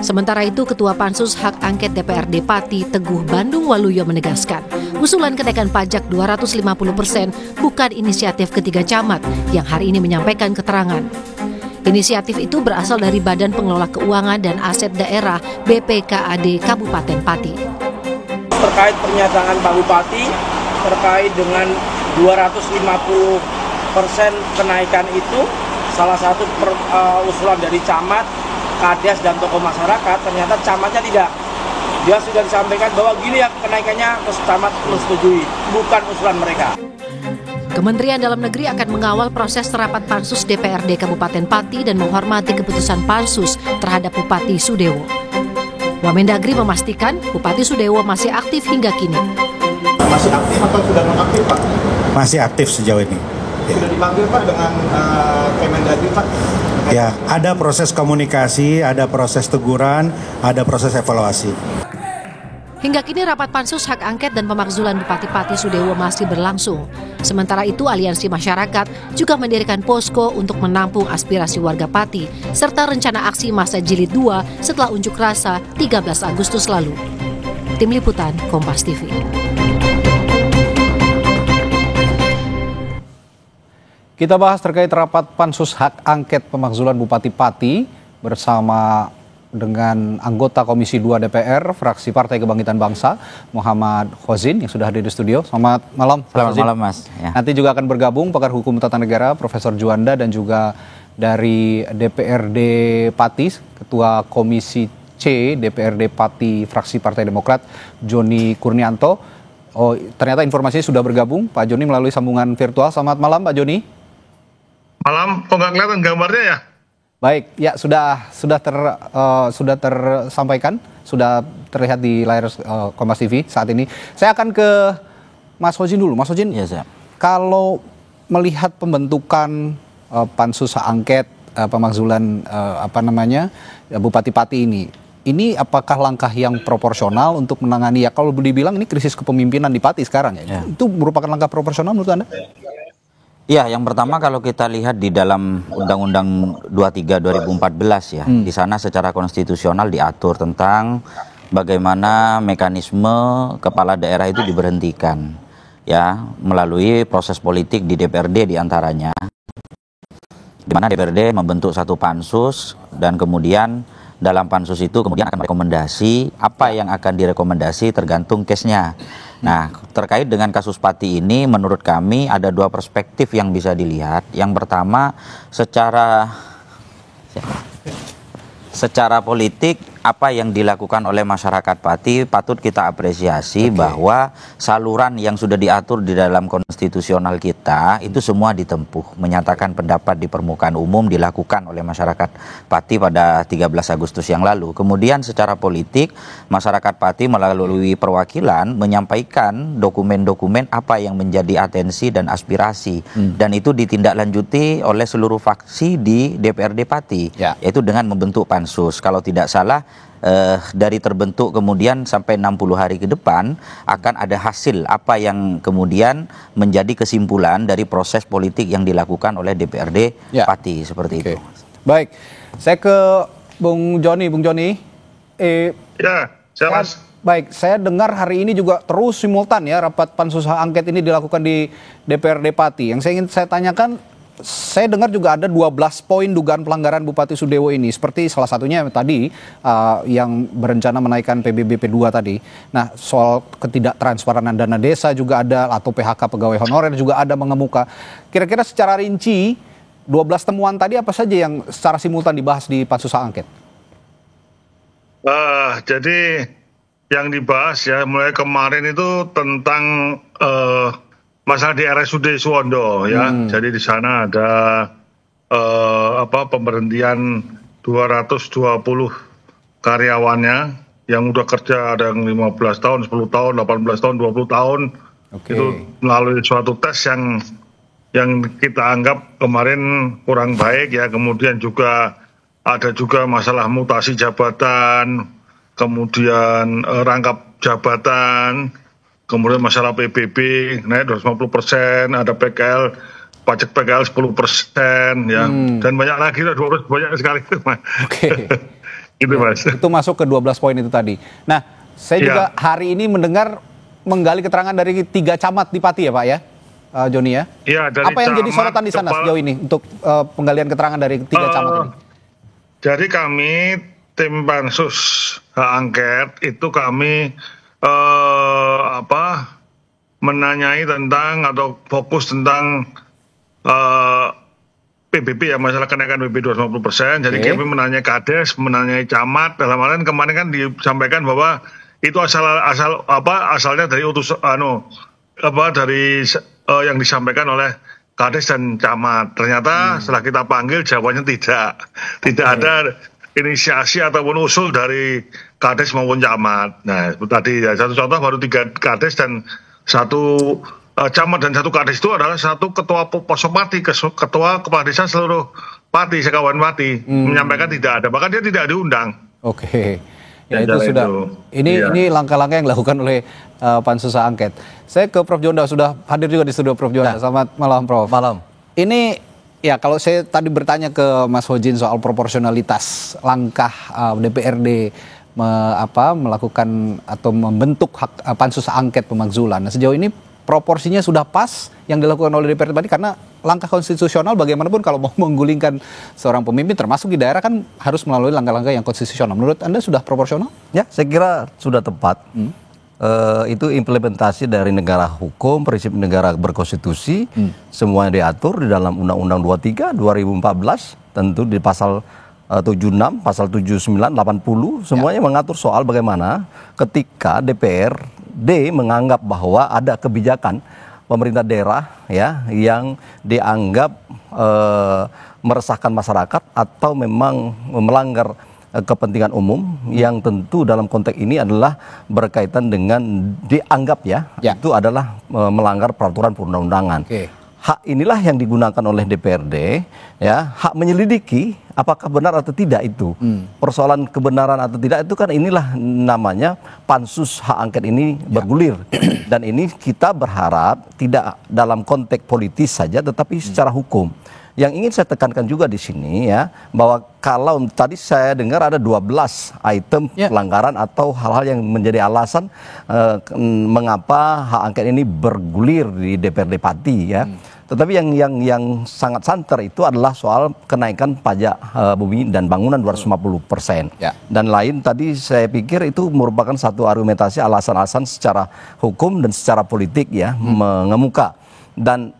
Sementara itu, Ketua Pansus Hak Angket DPRD Pati Teguh Bandung Waluyo menegaskan, usulan kenaikan pajak 250% bukan inisiatif ketiga camat yang hari ini menyampaikan keterangan. Inisiatif itu berasal dari Badan Pengelola Keuangan dan Aset Daerah BPKAD Kabupaten Pati. Terkait pernyataan Pak Bupati terkait dengan 250% kenaikan itu, salah satu usulan dari camat kades dan tokoh masyarakat, ternyata camatnya tidak. Dia sudah disampaikan bahwa gini ya kenaikannya, terus camat menyetujui, bukan usulan mereka. Kementerian Dalam Negeri akan mengawal proses rapat Pansus DPRD Kabupaten Pati dan menghormati keputusan Pansus terhadap Bupati Sudewo. Wamendagri memastikan Bupati Sudewo masih aktif hingga kini. Masih aktif atau sudah nonaktif, Pak? Masih aktif sejauh ini. Sudah dipanggil, Pak, dengan Kemendagri, Pak? Ya, ada proses komunikasi, ada proses teguran, ada proses evaluasi. Hingga kini rapat pansus hak angket dan pemakzulan Bupati Pati Sudewo masih berlangsung. Sementara itu aliansi masyarakat juga mendirikan posko untuk menampung aspirasi warga Pati serta rencana aksi massa jilid 2 setelah unjuk rasa 13 Agustus lalu. Tim Liputan Kompas TV. Kita bahas terkait rapat pansus hak angket pemakzulan Bupati Pati bersama dengan anggota Komisi 2 DPR, fraksi Partai Kebangkitan Bangsa, Muhammad Khozin yang sudah hadir di studio. Selamat malam. Selamat malam, Mas. Ya. Nanti juga akan bergabung pakar hukum tata negara, Profesor Juanda, dan juga dari DPRD Pati, Ketua Komisi C DPRD Pati, fraksi Partai Demokrat, Joni Kurnianto. Oh, ternyata informasinya sudah bergabung, Pak Joni melalui sambungan virtual. Selamat malam, Pak Joni. Malam, kok nggak kelihatan gambarnya ya? Baik, ya sudah tersampaikan, sudah terlihat di layar Kompas TV saat ini. Saya akan ke Mas Khozin dulu. Mas Khozin, ya, kalau melihat pembentukan pansus hak angket pemakzulan Bupati Pati ini apakah langkah yang proporsional untuk menangani, ya kalau dibilang ini krisis kepemimpinan di Pati sekarang ya? Itu merupakan langkah proporsional menurut Anda? Ya, yang pertama kalau kita lihat di dalam Undang-Undang 23 2014 ya, di sana secara konstitusional diatur tentang bagaimana mekanisme kepala daerah itu diberhentikan ya melalui proses politik di DPRD diantaranya, di mana DPRD membentuk satu pansus dan kemudian dalam pansus itu kemudian akan rekomendasi apa yang akan direkomendasi tergantung case-nya. Nah, terkait dengan kasus Pati ini menurut kami ada dua perspektif yang bisa dilihat. Yang pertama, secara politik apa yang dilakukan oleh masyarakat Pati patut kita apresiasi bahwa saluran yang sudah diatur di dalam konstitusional kita itu semua ditempuh. Menyatakan pendapat di permukaan umum dilakukan oleh masyarakat Pati pada 13 Agustus yang lalu. Kemudian secara politik masyarakat Pati melalui perwakilan menyampaikan dokumen-dokumen apa yang menjadi atensi dan aspirasi. Dan itu ditindaklanjuti oleh seluruh faksi di DPRD Pati, yaitu dengan membentuk pansus. Kalau tidak salah dari terbentuk kemudian sampai 60 hari ke depan akan ada hasil apa yang kemudian menjadi kesimpulan dari proses politik yang dilakukan oleh DPRD Pati seperti itu. Baik, saya ke Bung Joni. Baik, saya dengar hari ini juga terus simultan ya rapat pansus hak angket ini dilakukan di DPRD Pati. Yang ingin saya tanyakan, saya dengar juga ada 12 poin dugaan pelanggaran Bupati Sudewo ini. Seperti salah satunya tadi yang berencana menaikkan PBBP 2 tadi. Nah, soal ketidaktransparan dana desa juga ada, atau PHK pegawai honorer juga ada mengemuka. Kira-kira secara rinci 12 temuan tadi apa saja yang secara simultan dibahas di pansus hak angket? Jadi yang dibahas ya mulai kemarin itu tentang masalah di RSUD Suwondo ya. Jadi di sana ada pemberhentian 220 karyawannya yang udah kerja, ada yang 15 tahun, 10 tahun, 18 tahun, 20 tahun. Itu melalui suatu tes yang kita anggap kemarin kurang baik ya. Kemudian juga ada juga masalah mutasi jabatan, kemudian rangkap jabatan, kemudian masalah PBB naik 250%, ada PKL, pajak PKL 10% ya, dan banyak lagi, banyak sekali itu, Mas. Gitu, Mas. Itu masuk ke 12 poin itu tadi. Nah, saya juga hari ini menggali keterangan dari 3 camat di Pati ya, Pak ya, Joni ya. Dari apa yang jadi sorotan di sana sejauh ini untuk penggalian keterangan dari 3 camat ini? Jadi kami tim pansus hak angket itu kami menanyai tentang atau fokus tentang PBB ya, masalah kenaikan PBB 250%. Jadi kami menanyai Kades, menanyai camat. Dalam hal kemarin kan disampaikan bahwa itu asalnya dari yang disampaikan oleh Kades dan camat. Ternyata setelah kita panggil jawabannya tidak ada inisiasi ataupun usul dari Kades maupun camat. Nah, tadi ya, satu contoh baru 3 Kades dan 1 camat dan 1 Kades itu adalah 1 ketua Posopati, ketua kepala desa seluruh Pati, sekawan Pati, menyampaikan tidak ada, bahkan dia tidak diundang. Oke. Ya itu sudah. Ini langkah-langkah yang dilakukan oleh Pansus Hak Angket. Saya ke Prof. Jonda, sudah hadir juga di studio Prof. Jonda. Selamat malam, Prof. Malam. Ini ya kalau saya tadi bertanya ke Mas Hojin soal proporsionalitas langkah DPRD melakukan atau membentuk Pansus Hak Angket pemakzulan. Nah, sejauh ini proporsinya sudah pas yang dilakukan oleh DPR tadi, karena langkah konstitusional bagaimanapun kalau mau menggulingkan seorang pemimpin termasuk di daerah kan harus melalui langkah-langkah yang konstitusional. Menurut Anda sudah proporsional? Ya, saya kira sudah tepat. Itu implementasi dari negara hukum, prinsip negara berkonstitusi, semuanya diatur di dalam Undang-Undang 23 2014, tentu di pasal 76, pasal 79, 80, semuanya mengatur soal bagaimana ketika DPRD menganggap bahwa ada kebijakan pemerintah daerah ya yang dianggap meresahkan masyarakat atau memang melanggar kepentingan umum yang tentu dalam konteks ini adalah berkaitan dengan dianggap itu adalah melanggar peraturan perundang-undangan. Hak inilah yang digunakan oleh DPRD, ya, hak menyelidiki apakah benar atau tidak itu. Persoalan kebenaran atau tidak itu kan inilah namanya Pansus Hak Angket ini bergulir. Dan ini kita berharap tidak dalam konteks politis saja, tetapi secara hukum. Yang ingin saya tekankan juga di sini ya, bahwa kalau tadi saya dengar ada 12 item pelanggaran atau hal-hal yang menjadi alasan mengapa hak angket ini bergulir di DPRD Pati ya. Tetapi yang sangat santer itu adalah soal kenaikan pajak bumi dan bangunan 250%. Dan lain tadi saya pikir itu merupakan satu argumentasi alasan-alasan secara hukum dan secara politik ya mengemuka. Dan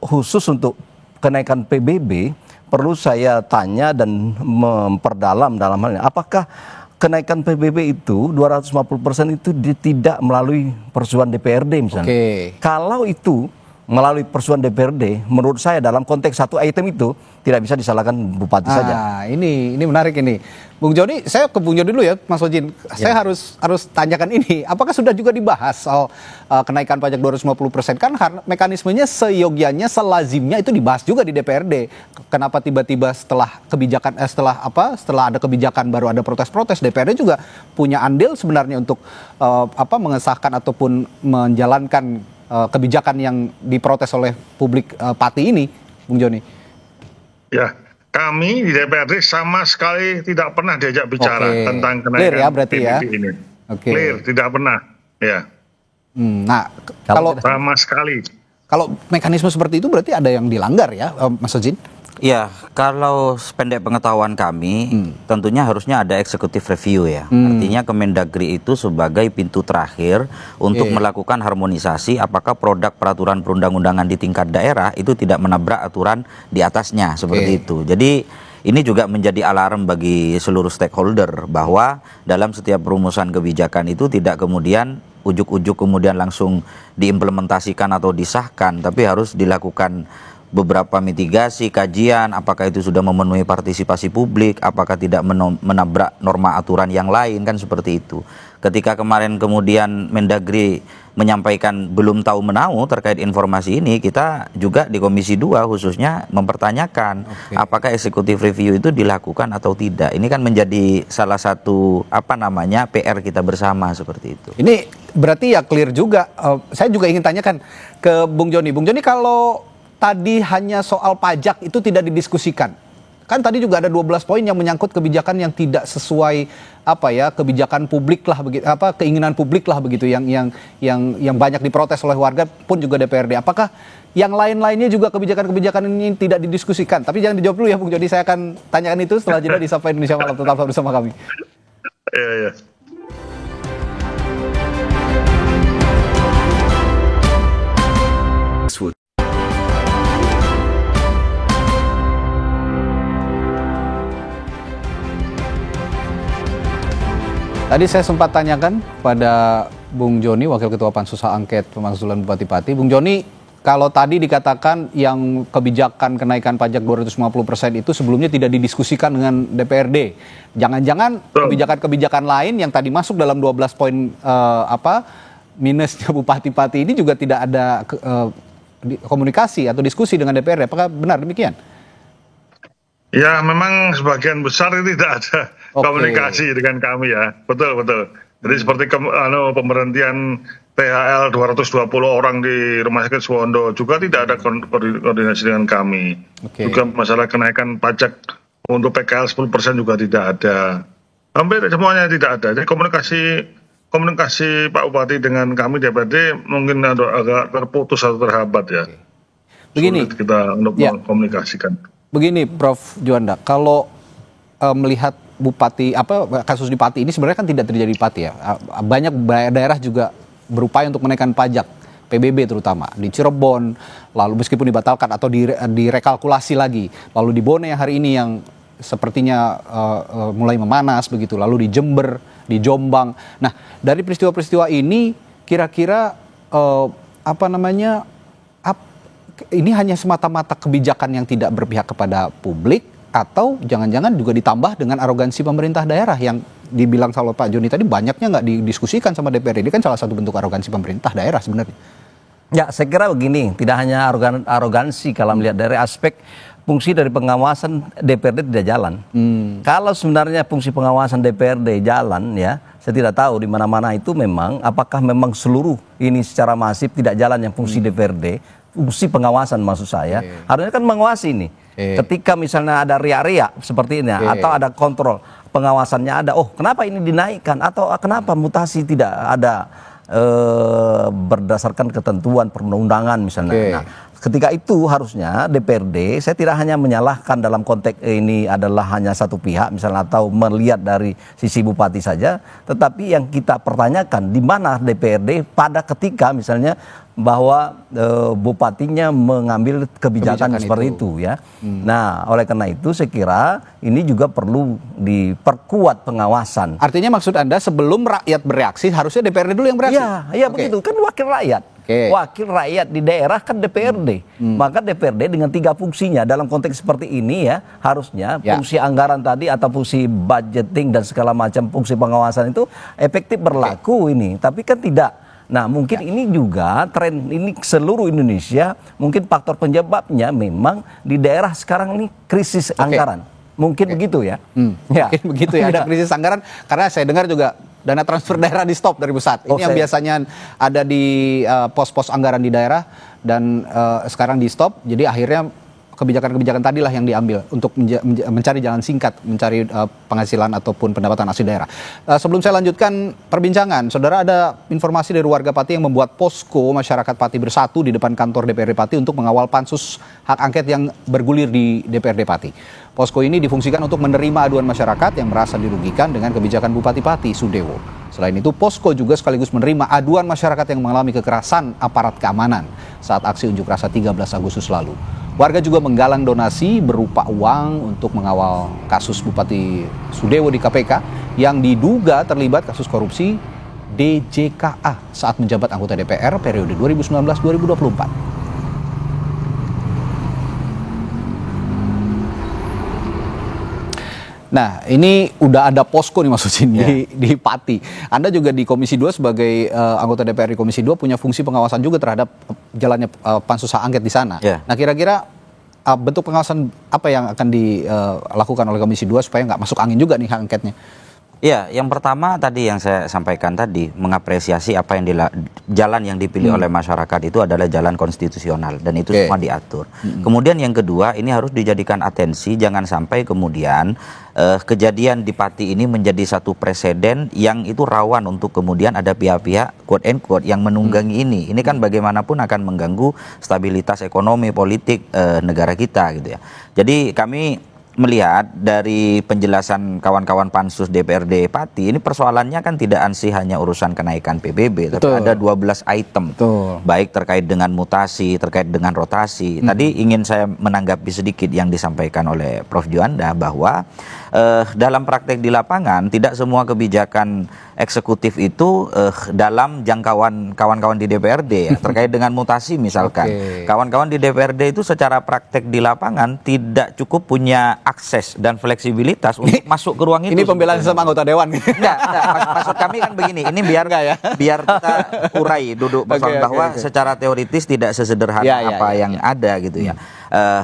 khusus untuk kenaikan PBB perlu saya tanya dan memperdalam dalam hal ini. Apakah kenaikan PBB itu 250% itu tidak melalui persetujuan DPRD misalnya? Kalau itu melalui persetujuan DPRD, menurut saya dalam konteks satu item itu tidak bisa disalahkan bupati saja. Ini menarik ini. Bung Joni, saya ke Bung Joni dulu ya, Mas Hojin. Saya harus tanyakan ini. Apakah sudah juga dibahas soal kenaikan pajak 250%? Kan mekanismenya seyogianya, selazimnya itu dibahas juga di DPRD. Kenapa tiba-tiba setelah ada kebijakan baru ada protes-protes? DPRD juga punya andil sebenarnya untuk mengesahkan ataupun menjalankan kebijakan yang diprotes oleh publik Pati ini, Bung Joni. Ya, kami di DPRD sama sekali tidak pernah diajak bicara tentang kenaikan PBB ini. Clear, tidak pernah. Ya. Nah, kalau sama sekali. Kalau mekanisme seperti itu berarti ada yang dilanggar ya, Mas Hojin? Ya, kalau sependek pengetahuan kami, tentunya harusnya ada executive review ya. Artinya Kemendagri itu sebagai pintu terakhir untuk melakukan harmonisasi apakah produk peraturan perundang-undangan di tingkat daerah itu tidak menabrak aturan di atasnya, seperti itu. Jadi ini juga menjadi alarm bagi seluruh stakeholder bahwa dalam setiap perumusan kebijakan itu tidak kemudian ujuk-ujuk kemudian langsung diimplementasikan atau disahkan, tapi harus dilakukan beberapa mitigasi, kajian, apakah itu sudah memenuhi partisipasi publik, apakah tidak menabrak norma aturan yang lain, kan seperti itu. Ketika kemarin kemudian Mendagri menyampaikan belum tahu menahu terkait informasi ini, kita juga di Komisi 2 khususnya mempertanyakan apakah executive review itu dilakukan atau tidak. Ini kan menjadi salah satu PR kita bersama seperti itu. Ini berarti ya clear juga. Saya juga ingin tanyakan ke Bung Joni. Bung Joni, kalau tadi hanya soal pajak itu tidak didiskusikan. Kan tadi juga ada 12 poin yang menyangkut kebijakan yang tidak sesuai kebijakan publik lah begitu, keinginan publik lah begitu yang banyak diprotes oleh warga pun juga DPRD. Apakah yang lain-lainnya juga kebijakan-kebijakan ini tidak didiskusikan? Tapi jangan dijawab dulu ya Bung Joni, saya akan tanyakan itu setelah jeda di Sapa Indonesia Malam. Tetap bersama kami. Iya. Tadi saya sempat tanyakan pada Bung Joni, Wakil Ketua Pansus Hak Angket Pemakzulan Bupati Pati. Bung Joni, kalau tadi dikatakan yang kebijakan kenaikan pajak 250% itu sebelumnya tidak didiskusikan dengan DPRD. Jangan-jangan kebijakan-kebijakan lain yang tadi masuk dalam 12 poin minusnya Bupati Pati ini juga tidak ada komunikasi atau diskusi dengan DPRD. Apakah benar demikian? Ya, memang sebagian besar tidak ada komunikasi dengan kami ya. Betul. Jadi seperti pemberhentian THL 220 orang di Rumah Sakit Suwondo juga tidak ada koordinasi dengan kami. Juga masalah kenaikan pajak untuk PKL 10% juga tidak ada. Hampir semuanya tidak ada. Jadi komunikasi Pak Bupati dengan kami DPRD mungkin agak terputus atau terhambat ya. Begini, sulit kita untuk mengkomunikasikan. Begini, Prof. Juanda, kalau melihat kasus di Pati ini sebenarnya kan tidak terjadi di Pati ya. Banyak daerah juga berupaya untuk menaikkan pajak, PBB terutama, di Cirebon, lalu meskipun dibatalkan atau direkalkulasi lagi, lalu di Bone hari ini yang sepertinya mulai memanas begitu, lalu di Jember, di Jombang. Nah, dari peristiwa-peristiwa ini kira-kira ini hanya semata-mata kebijakan yang tidak berpihak kepada publik, atau jangan-jangan juga ditambah dengan arogansi pemerintah daerah yang dibilang sama Pak Joni tadi banyaknya nggak didiskusikan sama DPRD. Ini kan salah satu bentuk arogansi pemerintah daerah sebenarnya. Ya, saya kira begini, tidak hanya arogansi kalau melihat dari aspek fungsi dari pengawasan DPRD tidak jalan. Kalau sebenarnya fungsi pengawasan DPRD jalan ya, saya tidak tahu di mana-mana itu memang apakah memang seluruh ini secara masif tidak jalan yang fungsi DPRD, fungsi pengawasan maksud saya. Harusnya kan mengawasi ini. Ketika misalnya ada riak-riak seperti ini atau ada kontrol pengawasannya ada, kenapa ini dinaikkan atau kenapa mutasi tidak ada berdasarkan ketentuan perundang-undangan misalnya. Nah, ketika itu harusnya DPRD, saya tidak hanya menyalahkan dalam konteks ini adalah hanya satu pihak misalnya atau melihat dari sisi bupati saja, tetapi yang kita pertanyakan di mana DPRD pada ketika misalnya bahwa bupatinya mengambil kebijakan seperti itu ya. Nah, oleh karena itu saya kira ini juga perlu diperkuat pengawasan. Artinya maksud Anda sebelum rakyat bereaksi harusnya DPRD dulu yang bereaksi? Iya begitu, kan wakil rakyat. Wakil rakyat di daerah kan DPRD. Maka DPRD dengan 3 fungsinya dalam konteks seperti ini ya, harusnya fungsi anggaran tadi atau fungsi budgeting dan segala macam fungsi pengawasan itu efektif berlaku ini. Tapi kan tidak. Nah, mungkin ini juga tren ini seluruh Indonesia, mungkin faktor penyebabnya memang di daerah sekarang ini krisis anggaran. Mungkin begitu ya. Mungkin begitu ya, ada krisis anggaran karena saya dengar juga dana transfer daerah di stop dari pusat. Ini yang biasanya ada di pos-pos anggaran di daerah dan sekarang di stop. Jadi akhirnya kebijakan-kebijakan tadilah yang diambil untuk mencari jalan singkat, mencari penghasilan ataupun pendapatan asli daerah. Sebelum saya lanjutkan perbincangan, saudara, ada informasi dari warga Pati yang membuat posko masyarakat Pati bersatu di depan kantor DPRD Pati untuk mengawal pansus hak angket yang bergulir di DPRD Pati. Posko ini difungsikan untuk menerima aduan masyarakat yang merasa dirugikan dengan kebijakan Bupati Pati, Sudewo. Selain itu, posko juga sekaligus menerima aduan masyarakat yang mengalami kekerasan aparat keamanan saat aksi unjuk rasa 13 Agustus lalu. Warga juga menggalang donasi berupa uang untuk mengawal kasus Bupati Sudewo di KPK yang diduga terlibat kasus korupsi DJKA saat menjabat anggota DPR periode 2019-2024. Nah, ini udah ada posko nih maksudnya di Pati. Anda juga di Komisi 2 sebagai anggota DPR di Komisi 2 punya fungsi pengawasan juga terhadap jalannya pansus hak angket di sana. Nah, kira-kira bentuk pengawasan apa yang akan dilakukan oleh Komisi 2 supaya nggak masuk angin juga nih hak angketnya? Ya, yang pertama tadi yang saya sampaikan tadi, mengapresiasi apa yang jalan yang dipilih oleh masyarakat itu adalah jalan konstitusional dan itu semua diatur. Kemudian yang kedua, ini harus dijadikan atensi, jangan sampai kemudian kejadian di Pati ini menjadi satu preseden yang itu rawan untuk kemudian ada pihak-pihak quote and quote yang menunggangi ini. Ini kan bagaimanapun akan mengganggu stabilitas ekonomi politik negara kita gitu ya. Jadi kami melihat dari penjelasan kawan-kawan pansus DPRD Pati, ini persoalannya kan tidak ansih hanya urusan kenaikan PBB, tapi ada 12 item, baik terkait dengan mutasi, terkait dengan rotasi. Tadi ingin saya menanggapi sedikit yang disampaikan oleh Prof. Juanda bahwa dalam praktek di lapangan tidak semua kebijakan eksekutif itu dalam jangkauan kawan-kawan di DPRD ya, terkait dengan mutasi misalkan. Kawan-kawan di DPRD itu secara praktek di lapangan tidak cukup punya akses dan fleksibilitas untuk masuk ke ruang itu. Ini pembelaan sama anggota dewan. Enggak, maksud kami kan begini, ini biar kita urai duduk bersama bahwa secara teoritis tidak sesederhana yang ada gitu ya.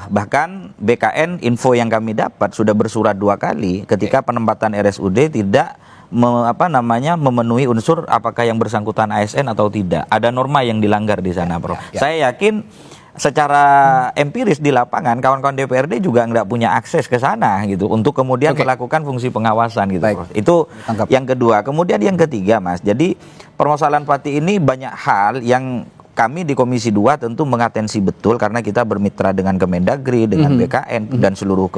Bahkan BKN info yang kami dapat sudah bersurat 2 kali ketika penempatan RSUD tidak memenuhi unsur apakah yang bersangkutan ASN atau tidak. Ada norma yang dilanggar di sana, Prof. Saya yakin secara empiris di lapangan kawan-kawan DPRD juga nggak punya akses ke sana gitu untuk kemudian melakukan fungsi pengawasan gitu. Prof. Itu yang kedua. Kemudian yang ketiga, Mas. Jadi permasalahan Pati ini banyak hal yang kami di Komisi 2 tentu mengatensi betul karena kita bermitra dengan Kemendagri, dengan BKN dan seluruh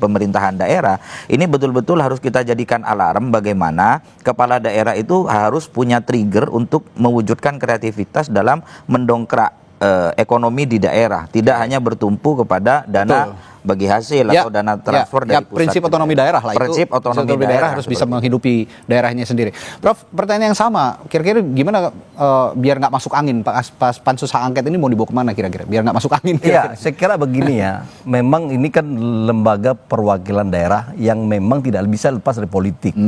pemerintahan daerah. Ini betul-betul harus kita jadikan alarm bagaimana kepala daerah itu harus punya trigger untuk mewujudkan kreativitas dalam mendongkrak ekonomi di daerah, tidak hanya bertumpu kepada dana bagi hasil atau dana transfer dari pusat. Prinsip otonomi daerah lah. Prinsip otonomi daerah harus bisa menghidupi daerahnya sendiri. Prof, pertanyaan yang sama, kira-kira gimana biar nggak masuk angin pas pansus hak angket ini mau dibawa kemana kira-kira biar nggak masuk angin? Iya, saya kira begini ya, memang ini kan lembaga perwakilan daerah yang memang tidak bisa lepas dari politik.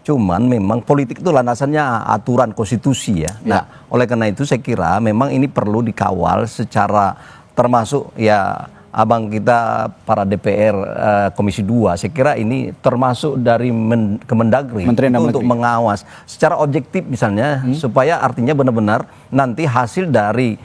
Cuman memang politik itu landasannya aturan konstitusi ya. Nah, oleh karena itu saya kira memang ini perlu dikawal secara termasuk ya abang kita para DPR Komisi 2. Saya kira ini termasuk dari Kemendagri untuk mengawas secara objektif misalnya supaya artinya benar-benar nanti hasil dari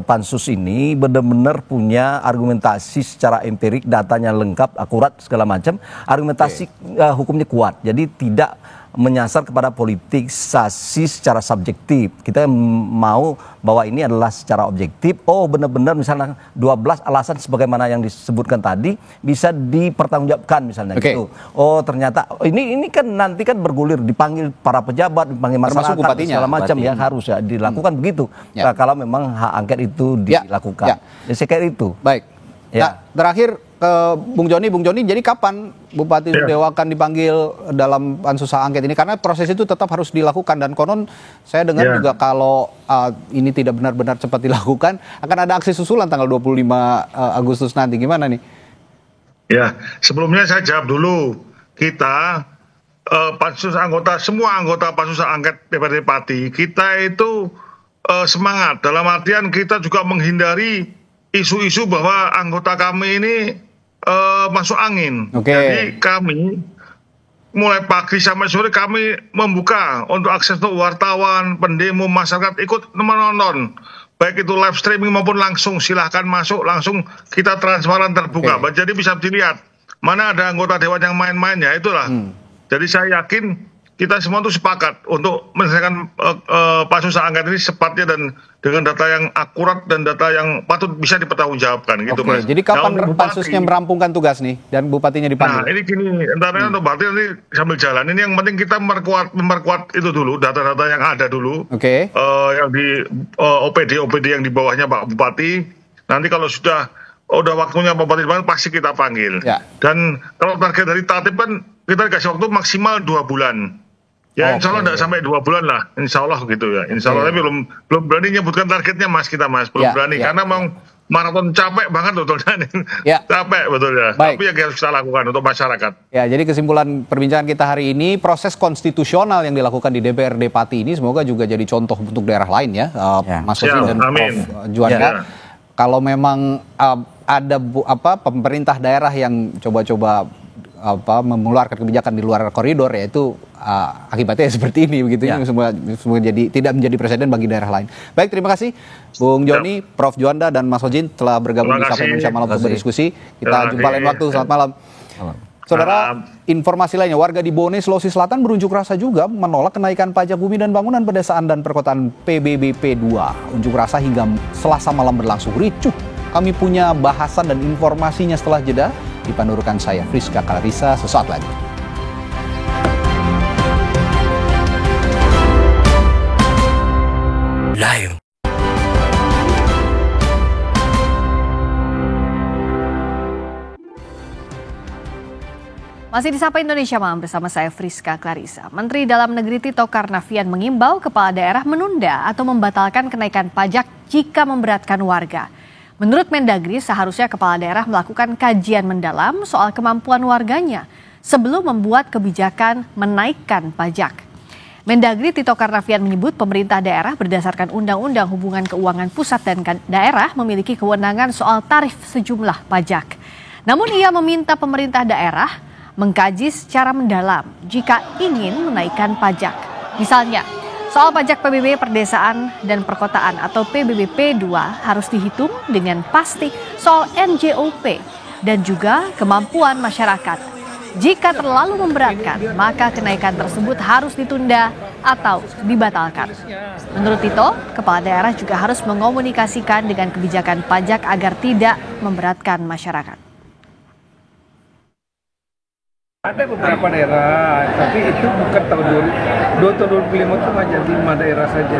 pansus ini benar-benar punya argumentasi secara empirik, datanya lengkap, akurat segala macam, argumentasi hukumnya kuat. Jadi tidak menyasar kepada politisasi secara subjektif. Kita mau bahwa ini adalah secara objektif. Oh, benar-benar misalnya 12 alasan sebagaimana yang disebutkan tadi bisa dipertanggungjawabkan misalnya gitu. Oh, ternyata ini kan nanti kan bergulir, dipanggil para pejabat, dipanggil masyarakat segala macam ya, harus ya dilakukan begitu. Nah, kalau memang hak angket itu dilakukan. Ya, saya kira itu. Baik. Nah, terakhir ke Bung Joni, jadi kapan Bupati Sudewa akan dipanggil dalam pansus hak angket ini? Karena proses itu tetap harus dilakukan dan konon saya dengar juga kalau ini tidak benar-benar cepat dilakukan akan ada aksi susulan tanggal 25 Agustus nanti. Gimana nih? Ya, sebelumnya saya jawab dulu. Kita semua anggota pansus hak angket DPRD Pati, kita itu semangat dalam artian kita juga menghindari isu-isu bahwa anggota kami ini masuk angin. Jadi kami mulai pagi sampai sore kami membuka untuk akses untuk wartawan, pendemo, masyarakat ikut menonton. Baik itu live streaming maupun langsung, silahkan masuk, langsung kita transparan terbuka. Jadi bisa dilihat mana ada anggota dewan yang main-main ya itulah. Jadi saya yakin kita semua itu sepakat untuk menyelesaikan pansus hak angket ini secepatnya dan dengan data yang akurat dan data yang patut bisa dipertanggungjawabkan gitu, Mas. Jadi kapan pansusnya merampungkan tugas nih dan bupatinya dipanggil? Nah, ini gini, entarnya untuk Bupati nanti sambil jalan. Ini yang penting kita memperkuat itu dulu, data-data yang ada dulu. Yang di OPD yang di bawahnya Pak Bupati. Nanti kalau sudah waktunya Pak Bupati dipanggil pasti kita panggil. Dan kalau target dari Tatip kan kita dikasih waktu maksimal 2 bulan. Ya insya Allah tidak sampai 2 bulan lah, insya Allah gitu ya. Insya Allah tapi belum berani nyebutkan targetnya Mas, belum berani karena memang maraton capek banget betulnya. Capek betul ya. Tapi yang harus kita lakukan untuk masyarakat. Ya, jadi kesimpulan perbincangan kita hari ini, proses konstitusional yang dilakukan di DPRD Pati ini semoga juga jadi contoh untuk daerah lain ya, Mas Sosin dan Prof Juanda. Kalau memang ada pemerintah daerah yang coba-coba mengeluarkan kebijakan di luar koridor, yaitu akibatnya seperti ini begitu semua jadi tidak menjadi presiden bagi daerah lain. Baik, terima kasih Bung Joni, Prof Juanda dan Mas Sojin telah bergabung di Sapa Indonesia Malam untuk berdiskusi. Kita jumpa lain waktu. Selamat malam. Saudara, informasi lainnya, warga di Bone, Sulawesi Selatan berunjuk rasa juga menolak kenaikan pajak bumi dan bangunan pedesaan dan perkotaan PBBP 2. Unjuk rasa hingga Selasa malam berlangsung ricuh. Kami punya bahasan dan informasinya setelah jeda. Dipandu rekan saya Friska Kalarisa sesaat lagi. Live. Masih di Sapa Indonesia Malam bersama saya Friska Clarissa. Menteri Dalam Negeri Tito Karnavian mengimbau kepala daerah menunda atau membatalkan kenaikan pajak jika memberatkan warga. Menurut Mendagri, seharusnya kepala daerah melakukan kajian mendalam soal kemampuan warganya sebelum membuat kebijakan menaikkan pajak. Mendagri Tito Karnavian menyebut pemerintah daerah berdasarkan Undang-Undang Hubungan Keuangan Pusat dan Daerah memiliki kewenangan soal tarif sejumlah pajak. Namun ia meminta pemerintah daerah mengkaji secara mendalam jika ingin menaikkan pajak. Misalnya, soal pajak PBB Perdesaan dan Perkotaan atau PBBP 2 harus dihitung dengan pasti soal NJOP dan juga kemampuan masyarakat. Jika terlalu memberatkan, maka kenaikan tersebut harus ditunda atau dibatalkan. Menurut Tito, kepala daerah juga harus mengomunikasikan dengan kebijakan pajak agar tidak memberatkan masyarakat. Ada beberapa daerah, tapi itu bukan tahun 2025 itu hanya 5 daerah saja.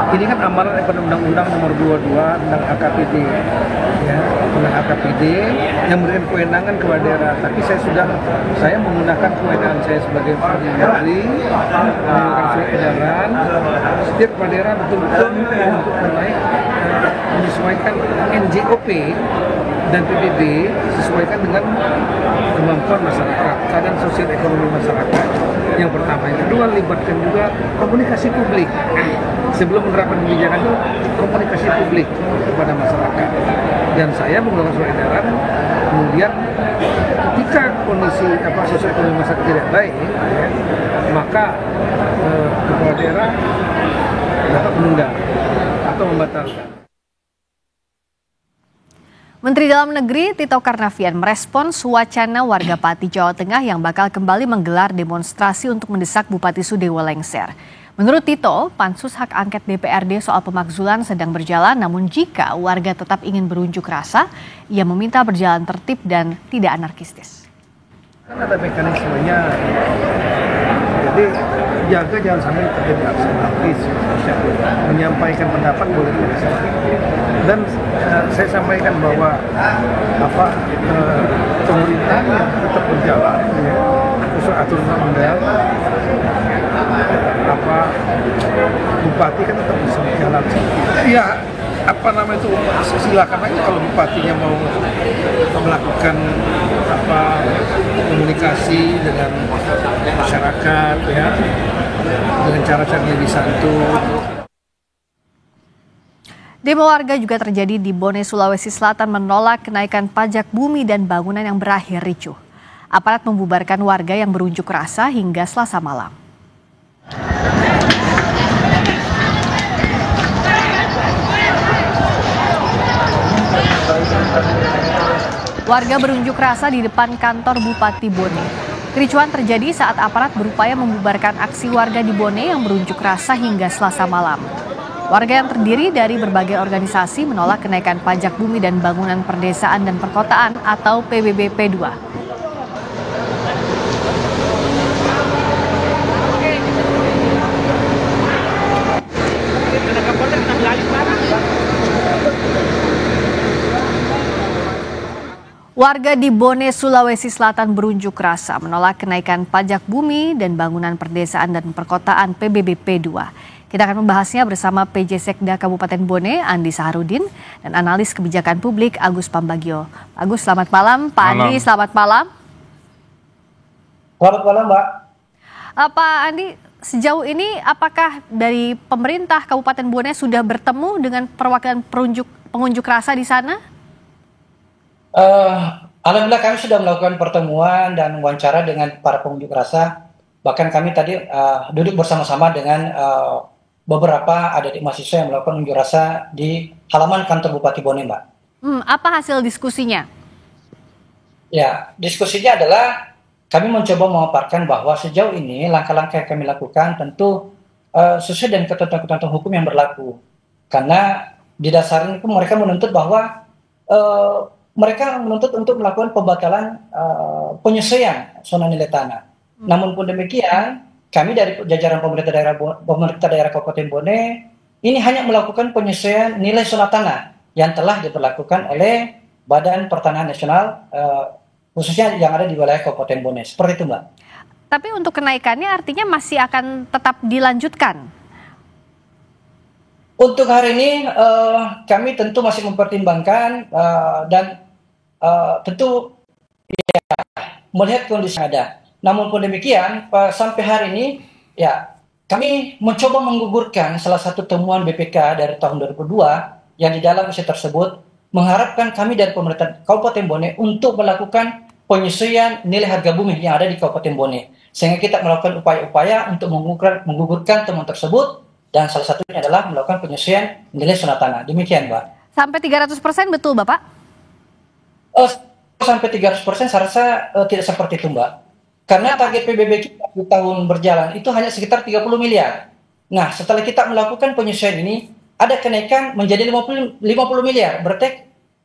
Ini kan amalan daripada Undang-Undang Nomor 22 tentang AKPD, ya, tentang AKPD yang memberikan kewenangan kepada daerah. Tapi saya menggunakan kewenangan saya sebagai Menteri, menggunakan surat edaran. Setiap daerah betul-betul untuk menyesuaikan NJOP dan PBB sesuaikan dengan kemampuan masyarakat, keadaan sosial ekonomi masyarakat. Yang pertama, yang kedua libatkan juga komunikasi publik. Sebelum menerapkan kebijakan itu komunikasi publik kepada masyarakat. Dan saya menggunakan surat edaran, kemudian ketika kondisi sosial ekonomi masyarakat tidak baik, maka kepala daerah dapat menunda atau membatalkan. Menteri Dalam Negeri Tito Karnavian merespons wacana warga Pati, Jawa Tengah yang bakal kembali menggelar demonstrasi untuk mendesak Bupati Sudewo lengser. Menurut Tito, pansus hak angket DPRD soal pemakzulan sedang berjalan, namun jika warga tetap ingin berunjuk rasa, ia meminta berjalan tertib dan tidak anarkistis. Kan ada mekanismenya, jadi jaga jangan sampai terjadi aksi anarkis. Menyampaikan pendapat boleh dan saya sampaikan bahwa pemerintah tetap berjalan sesuai aturan undang-undang. Bupati kan tetap bisa berjalan. Ya, silakan aja kalau bupatinya mau melakukan komunikasi dengan masyarakat, ya, dengan cara-cara yang lebih santun. Demo warga juga terjadi di Bone, Sulawesi Selatan menolak kenaikan pajak bumi dan bangunan yang berakhir ricuh. Aparat membubarkan warga yang berunjuk rasa hingga Selasa malam. Warga berunjuk rasa di depan kantor Bupati Bone. Kericuhan terjadi saat aparat berupaya membubarkan aksi warga di Bone yang berunjuk rasa hingga Selasa malam. Warga yang terdiri dari berbagai organisasi menolak kenaikan pajak bumi dan bangunan perdesaan dan perkotaan atau PBBP 2. Warga di Bone, Sulawesi Selatan berunjuk rasa menolak kenaikan pajak bumi dan bangunan perdesaan dan perkotaan PBBP 2. Kita akan membahasnya bersama PJ Sekda Kabupaten Bone, Andi Saharudin, dan analis kebijakan publik Agus Pambagio. Agus, selamat malam. Pak Andi, selamat malam. Selamat malam, Mbak. Pak Andi, sejauh ini apakah dari pemerintah Kabupaten Bone sudah bertemu dengan perwakilan pengunjuk rasa di sana? Alhamdulillah kami sudah melakukan pertemuan dan wawancara dengan para pengunjuk rasa. Bahkan kami tadi duduk bersama-sama dengan beberapa adik mahasiswa yang melakukan unjuk rasa di halaman kantor Bupati Bone, Mbak. Apa hasil diskusinya? Ya, diskusinya adalah kami mencoba memaparkan bahwa sejauh ini langkah-langkah yang kami lakukan tentu sesuai dengan ketentuan-ketentuan hukum yang berlaku. Karena di dasarnya itu mereka menuntut bahwa mereka menuntut untuk melakukan pembatalan penyesuaian zona nilai tanah. Namun pun demikian, kami dari jajaran pemerintah daerah Kabupaten Bone ini hanya melakukan penyesuaian nilai zona tanah yang telah diberlakukan oleh Badan Pertanahan Nasional khususnya yang ada di wilayah Kabupaten Bone. Seperti itu, Mbak. Tapi untuk kenaikannya artinya masih akan tetap dilanjutkan? Untuk hari ini kami tentu masih mempertimbangkan dan tentu ya, melihat kondisi yang ada. Namun pun demikian sampai hari ini ya kami mencoba menggugurkan salah satu temuan BPK dari tahun 2002 yang di dalam isi tersebut mengharapkan kami dari pemerintah Kabupaten Bone untuk melakukan penyesuaian nilai harga bumi yang ada di Kabupaten Bone. Sehingga kita melakukan upaya-upaya untuk menggugurkan temuan tersebut dan salah satunya adalah melakukan penyesuaian nilai zona tanah. Demikian, Mbak. Sampai 300% betul, Bapak? Sampai 300% saya rasa tidak seperti itu, Mbak. Karena target PBB kita di tahun berjalan itu hanya sekitar 30 miliar. Nah, setelah kita melakukan penyesuaian ini, ada kenaikan menjadi 50 miliar. Berarti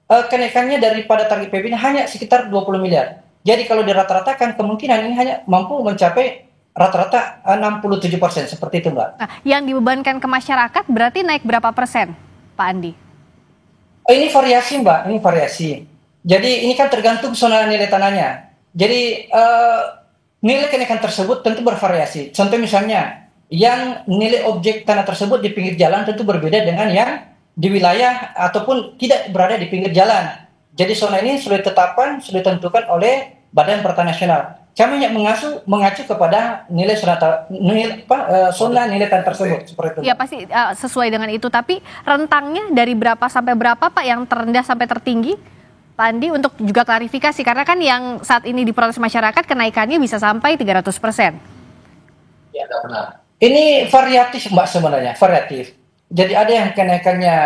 kenaikannya daripada target PBB ini hanya sekitar 20 miliar. Jadi kalau dirata-ratakan, kemungkinan ini hanya mampu mencapai rata-rata 67%. Seperti itu, Mbak. Nah, yang dibebankan ke masyarakat berarti naik berapa persen, Pak Andi? Ini variasi, Mbak. Ini variasi. Jadi ini kan tergantung zona nilai tanahnya. Jadi nilai kenaikan tersebut tentu bervariasi. Contoh misalnya, yang nilai objek tanah tersebut di pinggir jalan tentu berbeda dengan yang di wilayah ataupun tidak berada di pinggir jalan. Jadi zona ini sudah ditetapkan, sudah ditentukan oleh Badan Pertanahan Nasional. Kami hanya mengacu kepada nilai zona nilai tanah tersebut. Seperti itu. Ya pasti sesuai dengan itu. Tapi rentangnya dari berapa sampai berapa, Pak, yang terendah sampai tertinggi? Pak Andi, untuk juga klarifikasi, karena kan yang saat ini diprotes masyarakat kenaikannya bisa sampai 300%. Ya, benar. Ini variatif, Mbak, sebenarnya, variatif. Jadi ada yang kenaikannya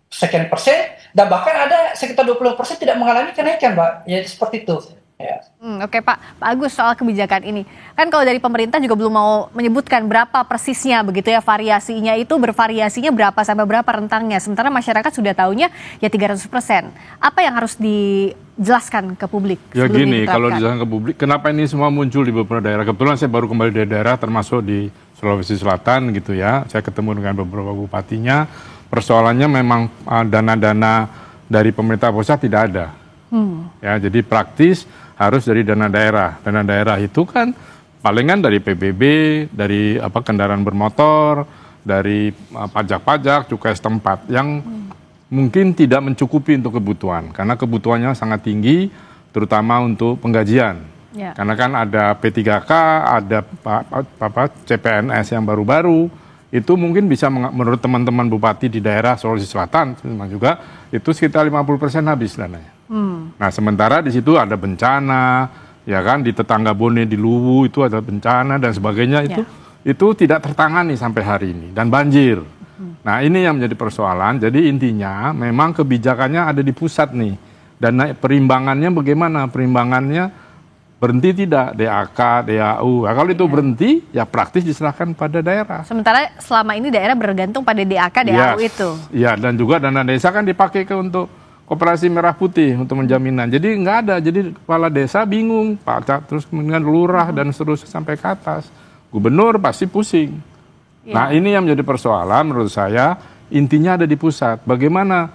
sekian persen, dan bahkan ada sekitar 20% tidak mengalami kenaikan, Mbak. Ya, seperti itu. Ya. Oke, Pak Agus, soal kebijakan ini. Kan kalau dari pemerintah juga belum mau menyebutkan berapa persisnya begitu ya, variasinya itu bervariasinya berapa sampai berapa rentangnya. Sementara masyarakat sudah tahunya ya 300%. Apa yang harus dijelaskan ke publik? Ya gini, kalau dijelaskan ke publik, kenapa ini semua muncul di beberapa daerah. Kebetulan saya baru kembali dari daerah termasuk di Sulawesi Selatan gitu ya. Saya ketemu dengan beberapa bupatinya. Persoalannya memang dana-dana dari pemerintah pusat tidak ada. Ya, jadi praktis harus dari dana daerah. Dana daerah itu kan palingan dari PBB, dari kendaraan bermotor, dari pajak-pajak, cukai setempat yang mungkin tidak mencukupi untuk kebutuhan karena kebutuhannya sangat tinggi, terutama untuk penggajian. Ya. Karena kan ada P3K, ada CPNS yang baru-baru. Itu mungkin bisa menurut teman-teman bupati di daerah Sulawesi Selatan juga itu sekitar 50% habis dananya. Nah, sementara di situ ada bencana, ya kan, di tetangga Bone di Luwu itu ada bencana dan sebagainya, itu tidak tertangani sampai hari ini, dan banjir. Nah, ini yang menjadi persoalan. Jadi intinya memang kebijakannya ada di pusat nih, dan perimbangannya bagaimana? Perimbangannya berhenti tidak DAK, DAU. Nah, kalau itu berhenti, ya praktis diserahkan pada daerah. Sementara selama ini daerah bergantung pada DAK, DAU itu. Iya, dan juga dana desa kan dipakai untuk Koperasi Merah Putih untuk menjaminan. Jadi nggak ada. Jadi kepala desa bingung, Pak. Terus kemudian lurah dan seterusnya sampai ke atas. Gubernur pasti pusing. Nah, ini yang menjadi persoalan menurut saya. Intinya ada di pusat. Bagaimana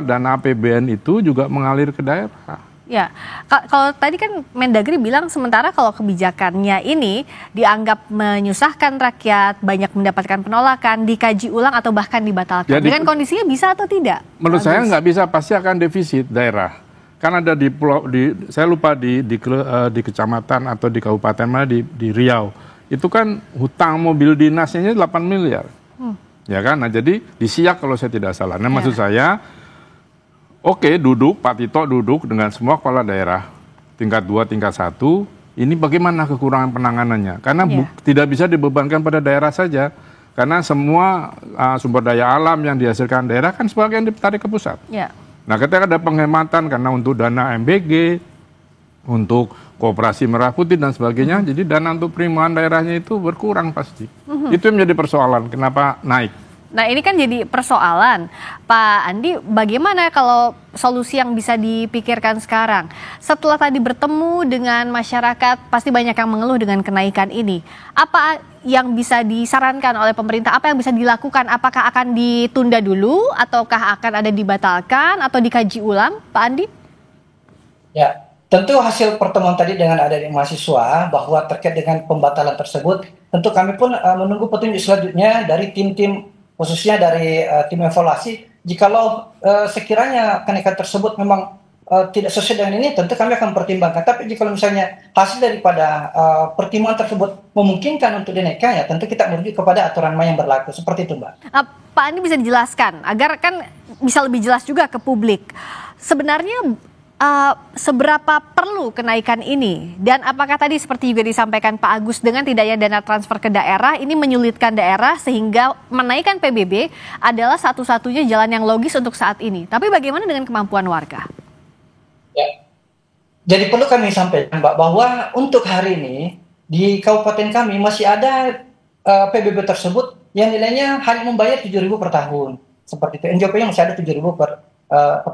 dana APBN itu juga mengalir ke daerah. Ya, kalau tadi kan Mendagri bilang sementara kalau kebijakannya ini dianggap menyusahkan rakyat, banyak mendapatkan penolakan, dikaji ulang atau bahkan dibatalkan. Ya, dengan kondisinya bisa atau tidak? Menurut saya nggak bisa, pasti akan defisit daerah. Kan ada di pulau, saya lupa di kecamatan atau di kabupaten mana di Riau. Itu kan hutang mobil dinasnya 8 miliar. Ya kan, nah jadi disiak kalau saya tidak salah. Nah maksud saya, oke, Pak Tito duduk dengan semua kepala daerah, tingkat 2, tingkat 1, ini bagaimana kekurangan penanganannya? Karena tidak bisa dibebankan pada daerah saja, karena semua sumber daya alam yang dihasilkan daerah kan sebagian ditarik ke pusat. Nah, ketika ada penghematan karena untuk dana MBG, untuk Koperasi Merah Putih dan sebagainya, jadi dana untuk perimbangan daerahnya itu berkurang pasti. Itu yang menjadi persoalan, kenapa naik. Nah, ini kan jadi persoalan. Pak Andi, bagaimana kalau solusi yang bisa dipikirkan sekarang? Setelah tadi bertemu dengan masyarakat, pasti banyak yang mengeluh dengan kenaikan ini. Apa yang bisa disarankan oleh pemerintah? Apa yang bisa dilakukan? Apakah akan ditunda dulu? Ataukah akan ada dibatalkan? Atau dikaji ulang, Pak Andi? Ya, tentu hasil pertemuan tadi dengan adik-adik mahasiswa bahwa terkait dengan pembatalan tersebut, tentu kami pun menunggu petunjuk selanjutnya dari tim-tim, khususnya dari tim evaluasi. Jikalau sekiranya kenaikan tersebut memang tidak sesuai dengan ini, tentu kami akan pertimbangkan. Tapi jika misalnya hasil daripada pertimbangan tersebut memungkinkan untuk dinaikkan, ya tentu kita merujuk kepada aturan main yang berlaku. Seperti itu, Mbak. Pak Andi bisa dijelaskan agar kan bisa lebih jelas juga ke publik. Sebenarnya seberapa perlu kenaikan ini, dan apakah tadi seperti juga disampaikan Pak Agus dengan tidaknya dana transfer ke daerah ini menyulitkan daerah sehingga menaikkan PBB adalah satu-satunya jalan yang logis untuk saat ini. Tapi bagaimana dengan kemampuan warga? Ya. Jadi perlu kami sampaikan, Mbak, bahwa untuk hari ini di kabupaten kami masih ada PBB tersebut yang nilainya hanya membayar 7.000 per tahun. Seperti itu. NJP yang masih ada 7.000 per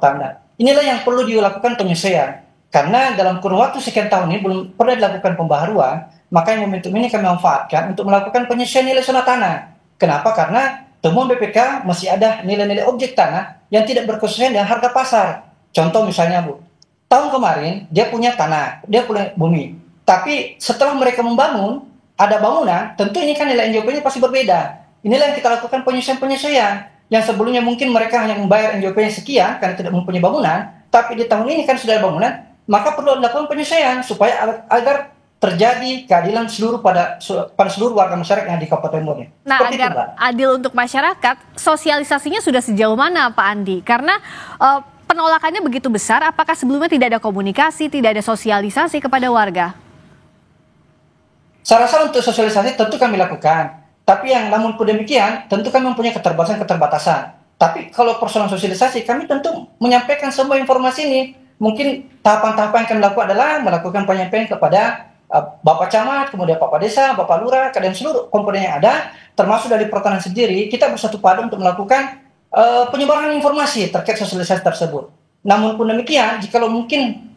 tahun. Inilah yang perlu dilakukan penyesuaian. Karena dalam kurun waktu sekian tahun ini belum pernah dilakukan pembaharuan, maka momentum ini kami manfaatkan untuk melakukan penyesuaian nilai zona tanah. Kenapa? Karena temuan BPK masih ada nilai-nilai objek tanah yang tidak berkesesuaian dengan harga pasar. Contoh misalnya, Bu, tahun kemarin dia punya tanah, dia punya bumi. Tapi setelah mereka membangun, ada bangunan, tentu ini kan nilai NJP-nya pasti berbeda. Inilah yang kita lakukan penyesuaian-penyesuaian. Yang sebelumnya mungkin mereka hanya membayar NJP-nya sekian karena tidak mempunyai bangunan, tapi di tahun ini kan sudah ada bangunan, maka perlu dilakukan penyesuaian supaya agar terjadi keadilan pada seluruh warga masyarakat yang di Kabupaten Bone. Nah, seperti agar itu, adil untuk masyarakat, sosialisasinya sudah sejauh mana, Pak Andi? Karena penolakannya begitu besar, apakah sebelumnya tidak ada komunikasi, tidak ada sosialisasi kepada warga? Saya rasa untuk sosialisasi tentu kami lakukan. Tapi yang namun pun demikian, tentu kami mempunyai keterbatasan. Tapi kalau persoalan sosialisasi, kami tentu menyampaikan semua informasi ini. Mungkin tahapan-tahapan yang kami lakukan adalah melakukan penyampaian kepada Bapak Camat, kemudian Bapak Desa, Bapak Lurah, dan seluruh komponen yang ada, termasuk dari pertanian sendiri, kita bersatu padu untuk melakukan penyebaran informasi terkait sosialisasi tersebut. Namun pun demikian, jikalau mungkin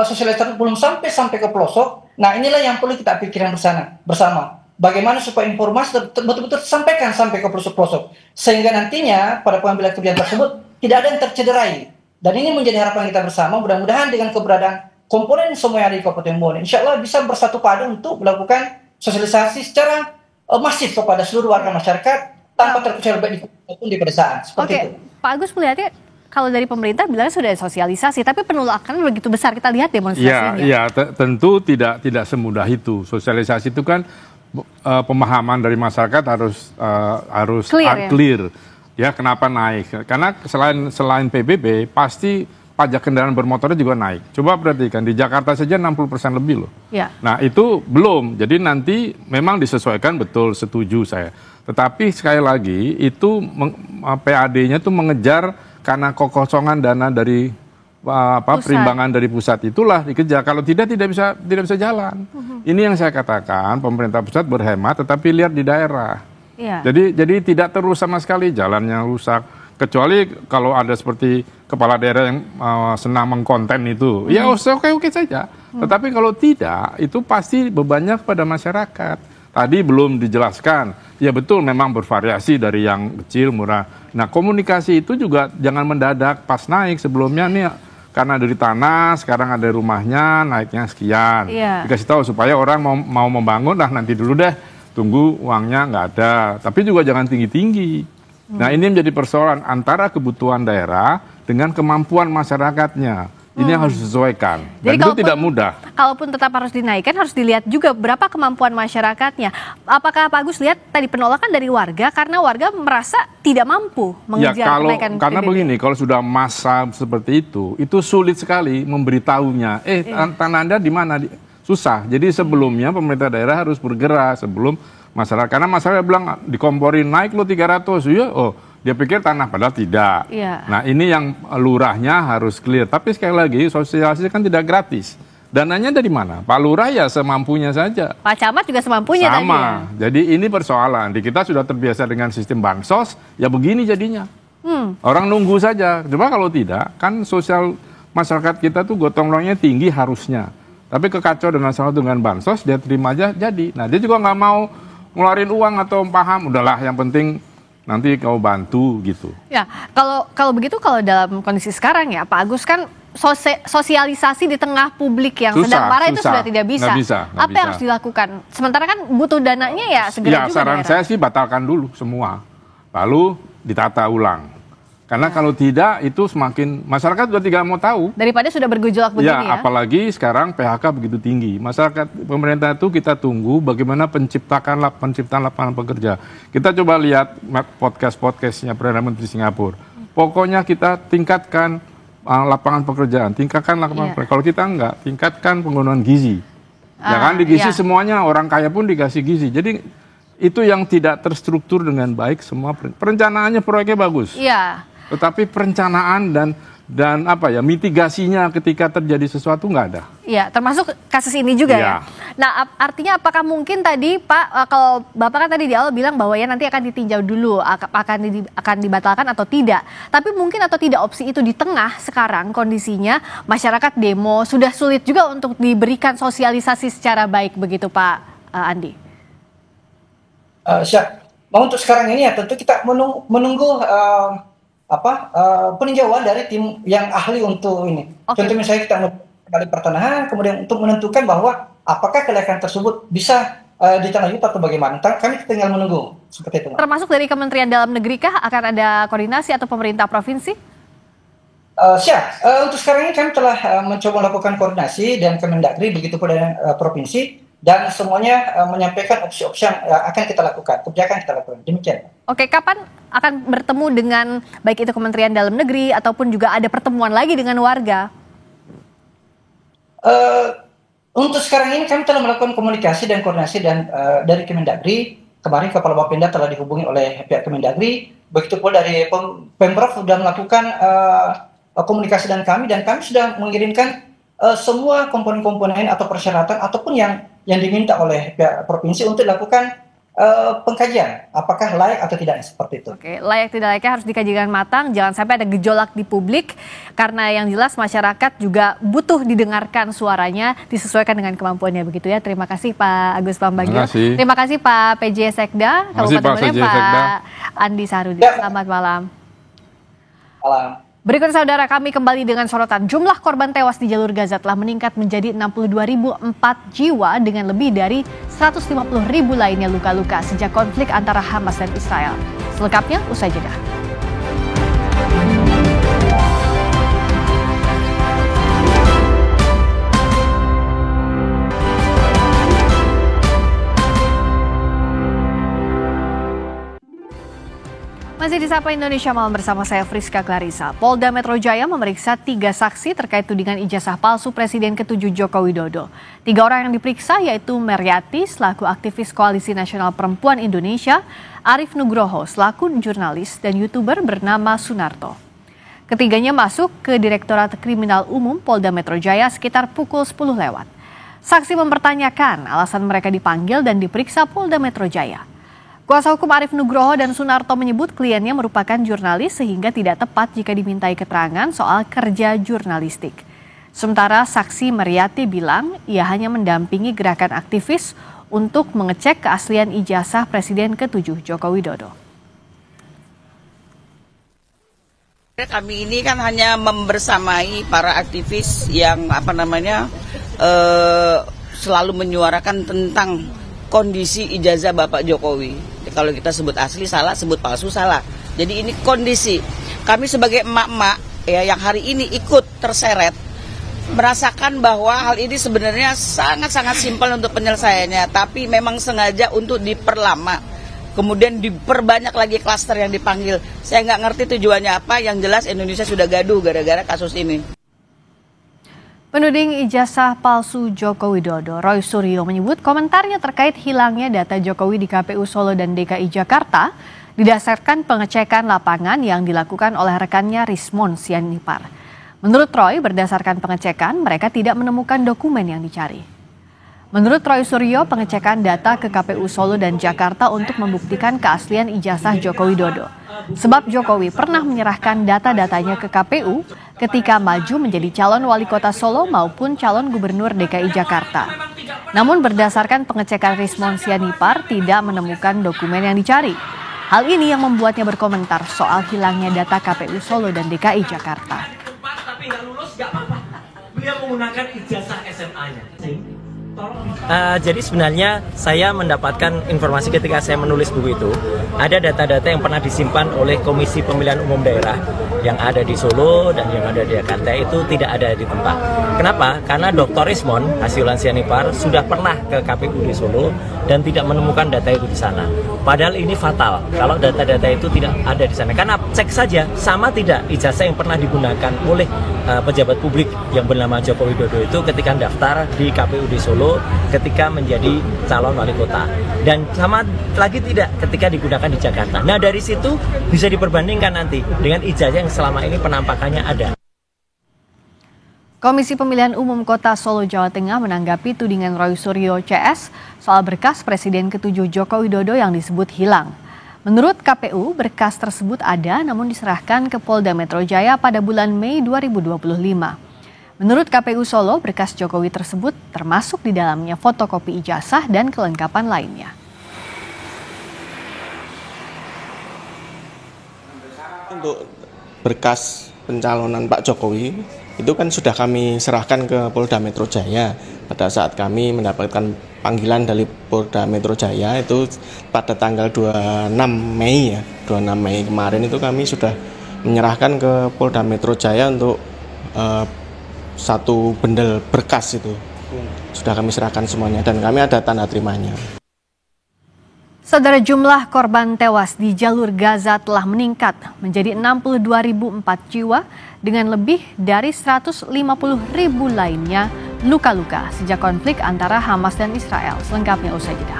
sosialisasi belum sampai ke pelosok, nah inilah yang perlu kita pikirkan bersama. Bagaimana supaya informasi betul-betul tersampaikan sampai ke pelosok-pelosok, sehingga nantinya pada pengambilan kebijakan tersebut tidak ada yang tercederai. Dan ini menjadi harapan kita bersama. Mudah-mudahan dengan keberadaan komponen semua yang ada di Kabupaten Bone, insya Allah bisa bersatu padu untuk melakukan sosialisasi secara masif kepada seluruh warga masyarakat tanpa terkecuali baik maupun di pedesaan. Seperti itu. Pak Agus melihatnya kalau dari pemerintah bilangnya sudah ada sosialisasi, tapi penolakan begitu besar, kita lihat demonstrasinya. Ya, tentu tidak semudah itu. Sosialisasi itu kan pemahaman dari masyarakat harus clear. Ya, kenapa naik? Karena selain PBB pasti pajak kendaraan bermotornya juga naik. Coba perhatikan di Jakarta saja 60% lebih loh. Ya. Nah, itu belum. Jadi nanti memang disesuaikan, betul, setuju saya. Tetapi sekali lagi itu PAD-nya itu mengejar karena kekosongan dana dari perimbangan dari pusat, itulah dikejar. Kalau tidak bisa jalan. Ini yang saya katakan, pemerintah pusat berhemat tetapi lihat di daerah. Iya. Jadi tidak terus sama sekali jalannya rusak. Kecuali kalau ada seperti kepala daerah yang senang mengkonten itu, ya oke saja. Tetapi kalau tidak, itu pasti bebannya kepada masyarakat. Tadi belum dijelaskan, ya betul memang bervariasi dari yang kecil, murah. Nah, komunikasi itu juga jangan mendadak pas naik. Sebelumnya nih karena dari tanah, sekarang ada rumahnya, naiknya sekian. Iya. Dikasih tahu supaya orang mau membangun, nanti dulu deh, tunggu uangnya nggak ada. Tapi juga jangan tinggi-tinggi. Nah, ini menjadi persoalan antara kebutuhan daerah dengan kemampuan masyarakatnya. Ini yang harus disesuaikan. Dan itu tidak mudah. Kalaupun tetap harus dinaikkan, harus dilihat juga berapa kemampuan masyarakatnya. Apakah Pak Agus lihat tadi penolakan dari warga karena warga merasa tidak mampu mengejar kenaikan PBB? Karena begini, kalau sudah massa seperti itu sulit sekali memberitahunya. Tanah Anda di mana? Susah. Jadi sebelumnya pemerintah daerah harus bergerak sebelum masyarakat. Karena masyarakat bilang dikomporin naik lo 300. Ya, dia pikir tanah, padahal tidak. Iya. Nah, ini yang lurahnya harus clear. Tapi sekali lagi, sosialisasi kan tidak gratis. Dananya dari mana? Pak Lurah ya semampunya saja. Pak Camat juga semampunya tadi ya? Jadi ini persoalan. Di kita sudah terbiasa dengan sistem bansos, ya begini jadinya. Orang nunggu saja. Coba kalau tidak, kan sosial masyarakat kita tuh gotong royongnya tinggi harusnya. Tapi kekacau dan masalah dengan bansos, dia terima aja jadi. Nah, dia juga nggak mau ngeluarin uang atau paham, udahlah yang penting nanti kau bantu gitu. Ya, kalau begitu, kalau dalam kondisi sekarang ya Pak Agus kan sosialisasi di tengah publik yang sedang marah itu sudah tidak bisa. Nggak bisa. Apa yang harus dilakukan? Sementara kan butuh dananya ya segera juga. Saran saya sih batalkan dulu semua, lalu ditata ulang. Karena kalau tidak itu semakin masyarakat sudah tidak mau tahu. Daripada sudah bergejolak begini ya. Apalagi sekarang PHK begitu tinggi. Masyarakat pemerintah itu kita tunggu bagaimana penciptaan lapangan pekerja. Kita coba lihat podcastnya Perdana Menteri Singapura. Pokoknya kita tingkatkan lapangan pekerjaan, tingkatkan lapangan pekerjaan. Kalau kita enggak, tingkatkan penggunaan gizi. Ya kan di gizi semuanya, orang kaya pun dikasih gizi. Jadi itu yang tidak terstruktur dengan baik semua. Perencanaannya proyeknya bagus. Iya. Tetapi perencanaan dan mitigasinya ketika terjadi sesuatu nggak ada. Iya, termasuk kasus ini juga ya. Nah, artinya apakah mungkin tadi Pak, kalau Bapak kan tadi di awal bilang bahwa ya nanti akan ditinjau dulu, akan dibatalkan atau tidak. Tapi mungkin atau tidak opsi itu di tengah sekarang kondisinya masyarakat demo sudah sulit juga untuk diberikan sosialisasi secara baik begitu Pak Andi. Untuk sekarang ini ya tentu kita menunggu peninjauan dari tim yang ahli untuk ini. Contoh misalnya kita kali pertanahan, kemudian untuk menentukan bahwa apakah kelayakan tersebut bisa ditangani atau bagaimana. Kami tinggal menunggu seperti itu. Termasuk dari Kementerian Dalam Negeri kah akan ada koordinasi atau pemerintah provinsi? Untuk sekarang ini kami telah mencoba melakukan koordinasi dan Kemendagri begitu pula dengan provinsi. Dan semuanya menyampaikan opsi-opsi yang akan kita lakukan, kebijakan kita lakukan. Demikian. Oke, kapan akan bertemu dengan baik itu Kementerian Dalam Negeri ataupun juga ada pertemuan lagi dengan warga? Untuk sekarang ini kami telah melakukan komunikasi dan koordinasi dari Kemendagri. Kemarin Kepala Bapenda telah dihubungi oleh pihak Kemendagri. Begitu pula dari Pemprov sudah melakukan komunikasi dengan kami dan kami sudah mengirimkan semua komponen-komponen atau persyaratan ataupun yang diminta oleh pihak provinsi untuk dilakukan pengkajian apakah layak atau tidak seperti itu. Oke, layak tidak layaknya harus dikaji dengan matang, jangan sampai ada gejolak di publik karena yang jelas masyarakat juga butuh didengarkan suaranya disesuaikan dengan kemampuannya begitu ya. Terima kasih Pak Agus Pambagio. Terima kasih Pak PJ Sekda Kabupaten Bone, Pak Andi Sahrudin. Selamat malam. Malam. Berikut saudara kami kembali dengan sorotan jumlah korban tewas di jalur Gaza telah meningkat menjadi 62.004 jiwa dengan lebih dari 150.000 lainnya luka-luka sejak konflik antara Hamas dan Israel. Selengkapnya usai jeda. Masih di Sapa Indonesia Malam bersama saya Friska Clarissa. Polda Metro Jaya memeriksa 3 saksi terkait tudingan ijazah palsu Presiden ke-7 Joko Widodo. 3 orang yang diperiksa yaitu Meryati selaku aktivis Koalisi Nasional Perempuan Indonesia, Arif Nugroho selaku jurnalis dan YouTuber bernama Sunarto. Ketiganya masuk ke Direktorat Kriminal Umum Polda Metro Jaya sekitar pukul 10 lewat. Saksi mempertanyakan alasan mereka dipanggil dan diperiksa Polda Metro Jaya. Kuasa hukum Arif Nugroho dan Sunarto menyebut kliennya merupakan jurnalis sehingga tidak tepat jika dimintai keterangan soal kerja jurnalistik. Sementara saksi Meryati bilang ia hanya mendampingi gerakan aktivis untuk mengecek keaslian ijazah Presiden ke-7 Joko Widodo. Kami ini kan hanya membersamai para aktivis yang selalu menyuarakan tentang kondisi ijazah Bapak Jokowi. Kalau kita sebut asli salah, sebut palsu salah. Jadi ini kondisi. Kami sebagai emak-emak ya yang hari ini ikut terseret merasakan bahwa hal ini sebenarnya sangat-sangat simpel untuk penyelesaiannya, tapi memang sengaja untuk diperlama. Kemudian diperbanyak lagi klaster yang dipanggil. Saya nggak ngerti tujuannya apa, yang jelas Indonesia sudah gaduh gara-gara kasus ini. Penuding ijazah palsu Joko Widodo, Roy Suryo menyebut komentarnya terkait hilangnya data Jokowi di KPU Solo dan DKI Jakarta didasarkan pengecekan lapangan yang dilakukan oleh rekannya Rismon Sianipar. Menurut Roy, berdasarkan pengecekan, mereka tidak menemukan dokumen yang dicari. Menurut Roy Suryo, pengecekan data ke KPU Solo dan Jakarta untuk membuktikan keaslian ijazah Joko Widodo. Sebab Jokowi pernah menyerahkan data-datanya ke KPU ketika maju menjadi calon wali kota Solo maupun calon gubernur DKI Jakarta. Namun berdasarkan pengecekan Rismon Sianipar tidak menemukan dokumen yang dicari. Hal ini yang membuatnya berkomentar soal hilangnya data KPU Solo dan DKI Jakarta. menggunakan ijazah SMA-nya. Jadi sebenarnya saya mendapatkan informasi ketika saya menulis buku itu, ada data-data yang pernah disimpan oleh Komisi Pemilihan Umum Daerah yang ada di Solo dan yang ada di Jakarta itu tidak ada di tempat. Kenapa? Karena Dr. Ismon Hasiulan Sianipar sudah pernah ke KPU di Solo dan tidak menemukan data itu di sana. Padahal ini fatal kalau data-data itu tidak ada di sana. Karena cek saja sama tidak ijazah yang pernah digunakan oleh pejabat publik yang bernama Joko Widodo itu ketika daftar di KPU di Solo ketika menjadi calon wali kota, dan sama lagi tidak ketika digunakan di Jakarta. Nah, dari situ bisa diperbandingkan nanti dengan ijazah yang selama ini penampakannya ada. Komisi Pemilihan Umum Kota Solo, Jawa Tengah menanggapi tudingan Roy Suryo CS soal berkas Presiden ke-7 Joko Widodo yang disebut hilang. Menurut KPU, berkas tersebut ada namun diserahkan ke Polda Metro Jaya pada bulan Mei 2025. Menurut KPU Solo, berkas Jokowi tersebut termasuk di dalamnya fotokopi ijazah dan kelengkapan lainnya. Untuk berkas pencalonan Pak Jokowi itu kan sudah kami serahkan ke Polda Metro Jaya pada saat kami mendapatkan panggilan dari Polda Metro Jaya itu pada tanggal 26 Mei ya, 26 Mei kemarin itu kami sudah menyerahkan ke Polda Metro Jaya untuk satu bendel berkas itu sudah kami serahkan semuanya dan kami ada tanda terimanya. Saudara, jumlah korban tewas di jalur Gaza telah meningkat menjadi 62.004 jiwa dengan lebih dari 150.000 lainnya luka-luka sejak konflik antara Hamas dan Israel. Selengkapnya usai jeda.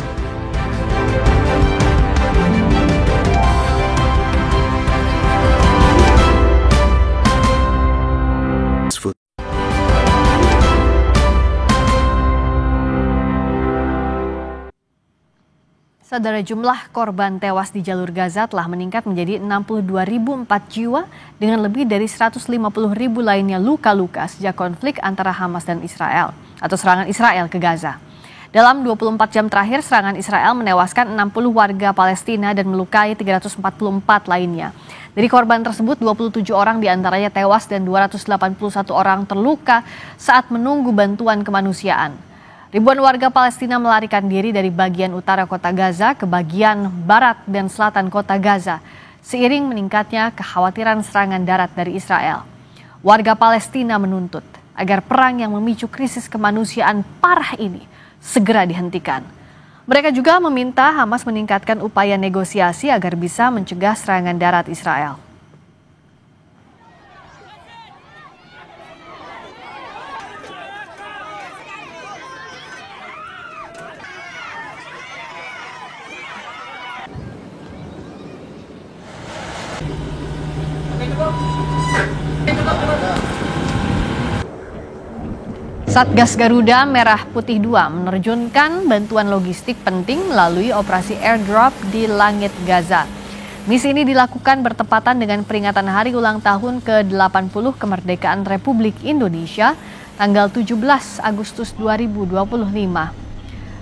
Saudara, jumlah korban tewas di jalur Gaza telah meningkat menjadi 62.004 jiwa dengan lebih dari 150.000 lainnya luka-luka sejak konflik antara Hamas dan Israel atau serangan Israel ke Gaza. Dalam 24 jam terakhir, serangan Israel menewaskan 60 warga Palestina dan melukai 344 lainnya. Dari korban tersebut, 27 orang diantaranya tewas dan 281 orang terluka saat menunggu bantuan kemanusiaan. Ribuan warga Palestina melarikan diri dari bagian utara kota Gaza ke bagian barat dan selatan kota Gaza, seiring meningkatnya kekhawatiran serangan darat dari Israel. Warga Palestina menuntut agar perang yang memicu krisis kemanusiaan parah ini segera dihentikan. Mereka juga meminta Hamas meningkatkan upaya negosiasi agar bisa mencegah serangan darat Israel. Satgas Garuda Merah Putih 2 menerjunkan bantuan logistik penting melalui operasi airdrop di langit Gaza. Misi ini dilakukan bertepatan dengan peringatan hari ulang tahun ke-80 kemerdekaan Republik Indonesia tanggal 17 Agustus 2025.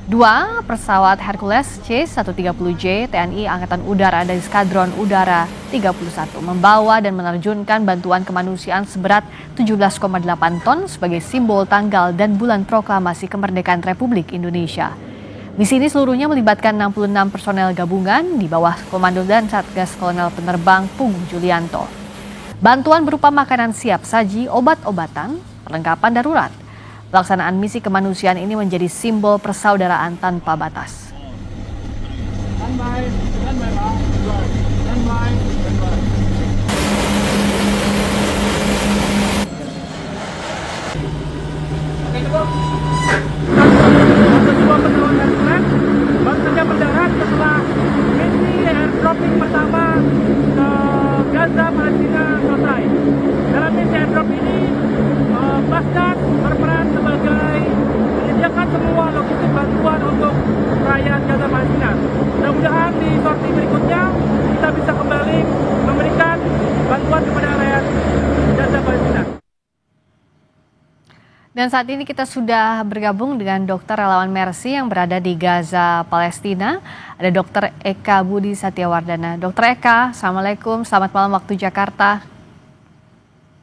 2 pesawat Hercules C-130J TNI Angkatan Udara dari Skadron Udara 31 membawa dan menerjunkan bantuan kemanusiaan seberat 17,8 ton sebagai simbol tanggal dan bulan proklamasi kemerdekaan Republik Indonesia. Misi ini seluruhnya melibatkan 66 personel gabungan di bawah komando dan Satgas Kolonel Penerbang Pung Julianto. Bantuan berupa makanan siap saji, obat-obatan, perlengkapan darurat. Pelaksanaan misi kemanusiaan ini menjadi simbol persaudaraan tanpa batas. Baru saja mendarat setelah misi airdropping pertama ke Gaza, Palestina selesai. Dalam misi airdrop ini, Basnas berperan sebagai menyediakan semua logistik bantuan untuk rakyat Gaza Palestina. Mudah-mudahan di sorti berikutnya kita bisa kembali memberikan bantuan kepada rakyat Gaza Palestina. Dan saat ini kita sudah bergabung dengan dokter relawan Mercy yang berada di Gaza, Palestina. Ada Dr. Eka Budi Satyawardana. Dr. Eka, Assalamualaikum, selamat malam waktu Jakarta.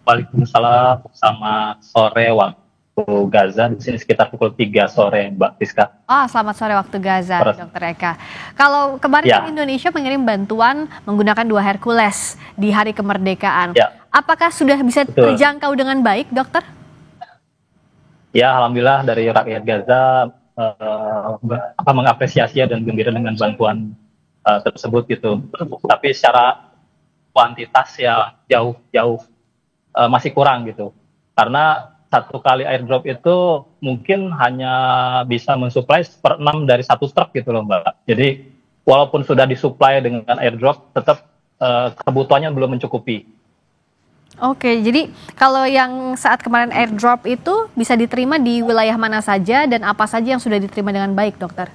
Waalaikumsalam, selamat sore waktu Gaza di sini sekitar pukul 3 sore, Mbak Rizka. Selamat sore waktu Gaza, Terus. Dr. Eka. Kalau kemarin Ya. kan Indonesia mengirim bantuan menggunakan 2 Hercules di hari kemerdekaan. Ya. Apakah sudah bisa Betul. terjangkau dengan baik, Dokter? Ya, alhamdulillah dari rakyat Gaza mengapresiasi dan gembira dengan bantuan tersebut gitu. Tapi secara kuantitas ya jauh masih kurang gitu. Karena satu kali airdrop itu mungkin hanya bisa mensuplai 1/6 dari 1 truk gitu loh, Mbak. Jadi walaupun sudah disuplai dengan airdrop, tetap kebutuhannya belum mencukupi. Oke, jadi kalau yang saat kemarin airdrop itu bisa diterima di wilayah mana saja dan apa saja yang sudah diterima dengan baik, Dokter?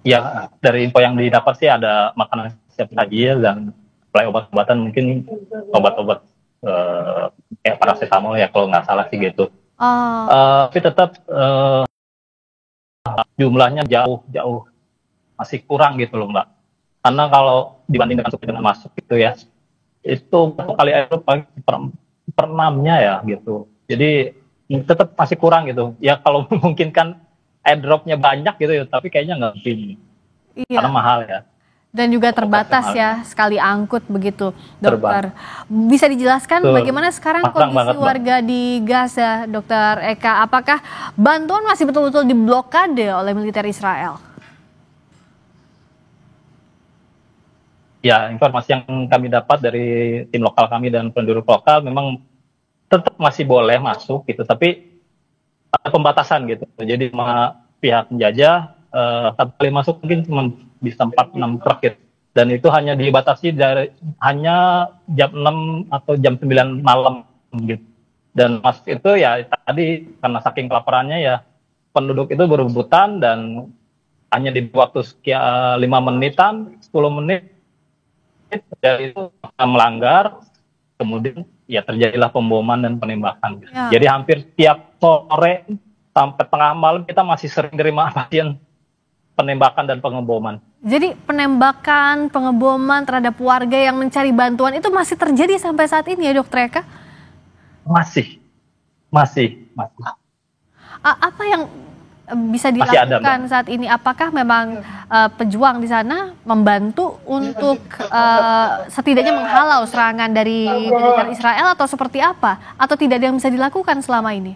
Ya, dari info yang didapat sih ada makanan siap saji dan mulai obat-obatan, mungkin obat-obat kayak paracetamol ya kalau nggak salah sih gitu. Tapi tetap jumlahnya jauh masih kurang gitu loh, Mbak. Karena kalau dibanding dengan suplai dengan masuk gitu ya, itu kali airdrop per 6-nya ya gitu. Jadi tetap masih kurang gitu. Ya kalau memungkinkan airdropnya banyak gitu ya, tapi kayaknya nggak mungkin. Iya. Karena mahal ya. Dan juga terbatas ya, sekali angkut begitu, Dokter. Bisa dijelaskan bagaimana sekarang kondisi warga di Gaza, Dokter Eka? Apakah bantuan masih betul-betul diblokade oleh militer Israel? Ya, informasi yang kami dapat dari tim lokal kami dan penduduk lokal memang tetap masih boleh masuk gitu, tapi ada pembatasan gitu. Jadi pihak penjajah satu kali masuk mungkin cuma bisa 4-6 truk gitu. Dan itu hanya dibatasi hanya jam 6 atau jam 9 malam gitu. Dan masuk itu ya tadi karena saking kelaparannya ya penduduk itu berebutan dan hanya di waktu sekian 5 menitan, 10 menit dari itu melanggar, kemudian ya terjadilah pemboman dan penembakan. Ya. Jadi hampir tiap sore sampai tengah malam kita masih sering terima pasien penembakan dan pengeboman. Jadi penembakan, pengeboman terhadap warga yang mencari bantuan itu masih terjadi sampai saat ini ya, Dokter Eka? Masih. Apa yang bisa dilakukan saat ini? Apakah memang pejuang di sana membantu untuk setidaknya menghalau serangan dari militer Israel atau seperti apa? Atau tidak ada yang bisa dilakukan selama ini?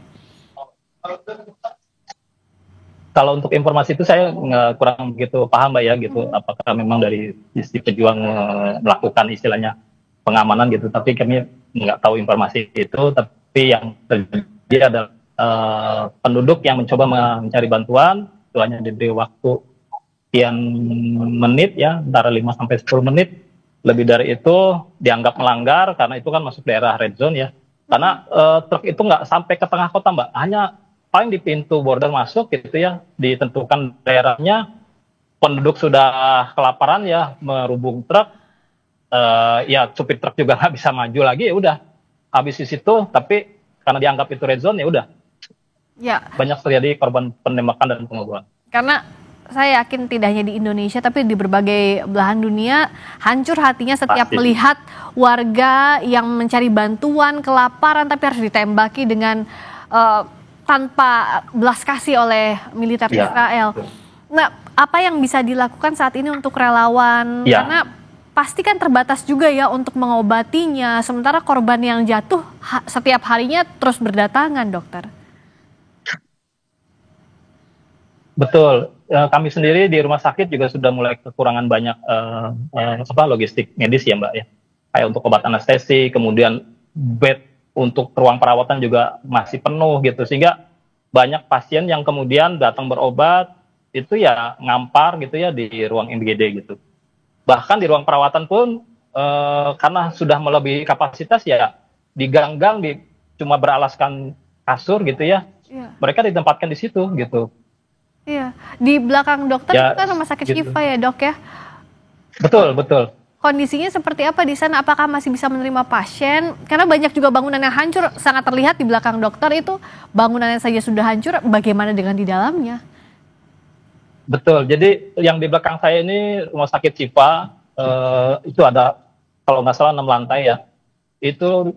Kalau untuk informasi itu saya kurang begitu paham, Mbak ya gitu. Apakah memang dari sisi pejuang melakukan istilahnya pengamanan gitu? Tapi kami nggak tahu informasi itu. Tapi yang terjadi adalah penduduk yang mencoba mencari bantuan itu hanya diberi waktu sekian menit ya, antara 5 sampai 10 menit. Lebih dari itu dianggap melanggar karena itu kan masuk daerah red zone ya. Karena truk itu nggak sampai ke tengah kota, Mbak. Hanya paling di pintu border masuk gitu ya, ditentukan daerahnya, penduduk sudah kelaparan ya, merubung truk, ya supir truk juga nggak bisa maju lagi, ya udah habis di situ. Tapi karena dianggap itu red zone ya udah, banyak terjadi korban penembakan dan pengeboman. Karena saya yakin tidak hanya di Indonesia tapi di berbagai belahan dunia hancur hatinya setiap melihat warga yang mencari bantuan kelaparan tapi harus ditembaki dengan tanpa belas kasih oleh militer Israel. Nah, apa yang bisa dilakukan saat ini untuk relawan? Karena pasti kan terbatas juga ya untuk mengobatinya, sementara korban yang jatuh setiap harinya terus berdatangan, Dokter. Betul, kami sendiri di rumah sakit juga sudah mulai kekurangan banyak logistik medis ya, Mbak ya. Kayak untuk obat anestesi, kemudian bed untuk ruang perawatan juga masih penuh gitu, sehingga banyak pasien yang kemudian datang berobat itu ya ngampar gitu ya di ruang MGD gitu. Bahkan di ruang perawatan pun karena sudah melebihi kapasitas ya di gang-gang cuma beralaskan kasur gitu ya. Mereka ditempatkan di situ gitu. Iya, di belakang dokter itu kan rumah sakit Syifa ya, Dok ya. Betul. Kondisinya seperti apa di sana? Apakah masih bisa menerima pasien? Karena banyak juga bangunan yang hancur, sangat terlihat di belakang dokter itu bangunan yang saja sudah hancur, bagaimana dengan di dalamnya? Betul, jadi yang di belakang saya ini rumah sakit Syifa, itu ada kalau nggak salah 6 lantai ya. Itu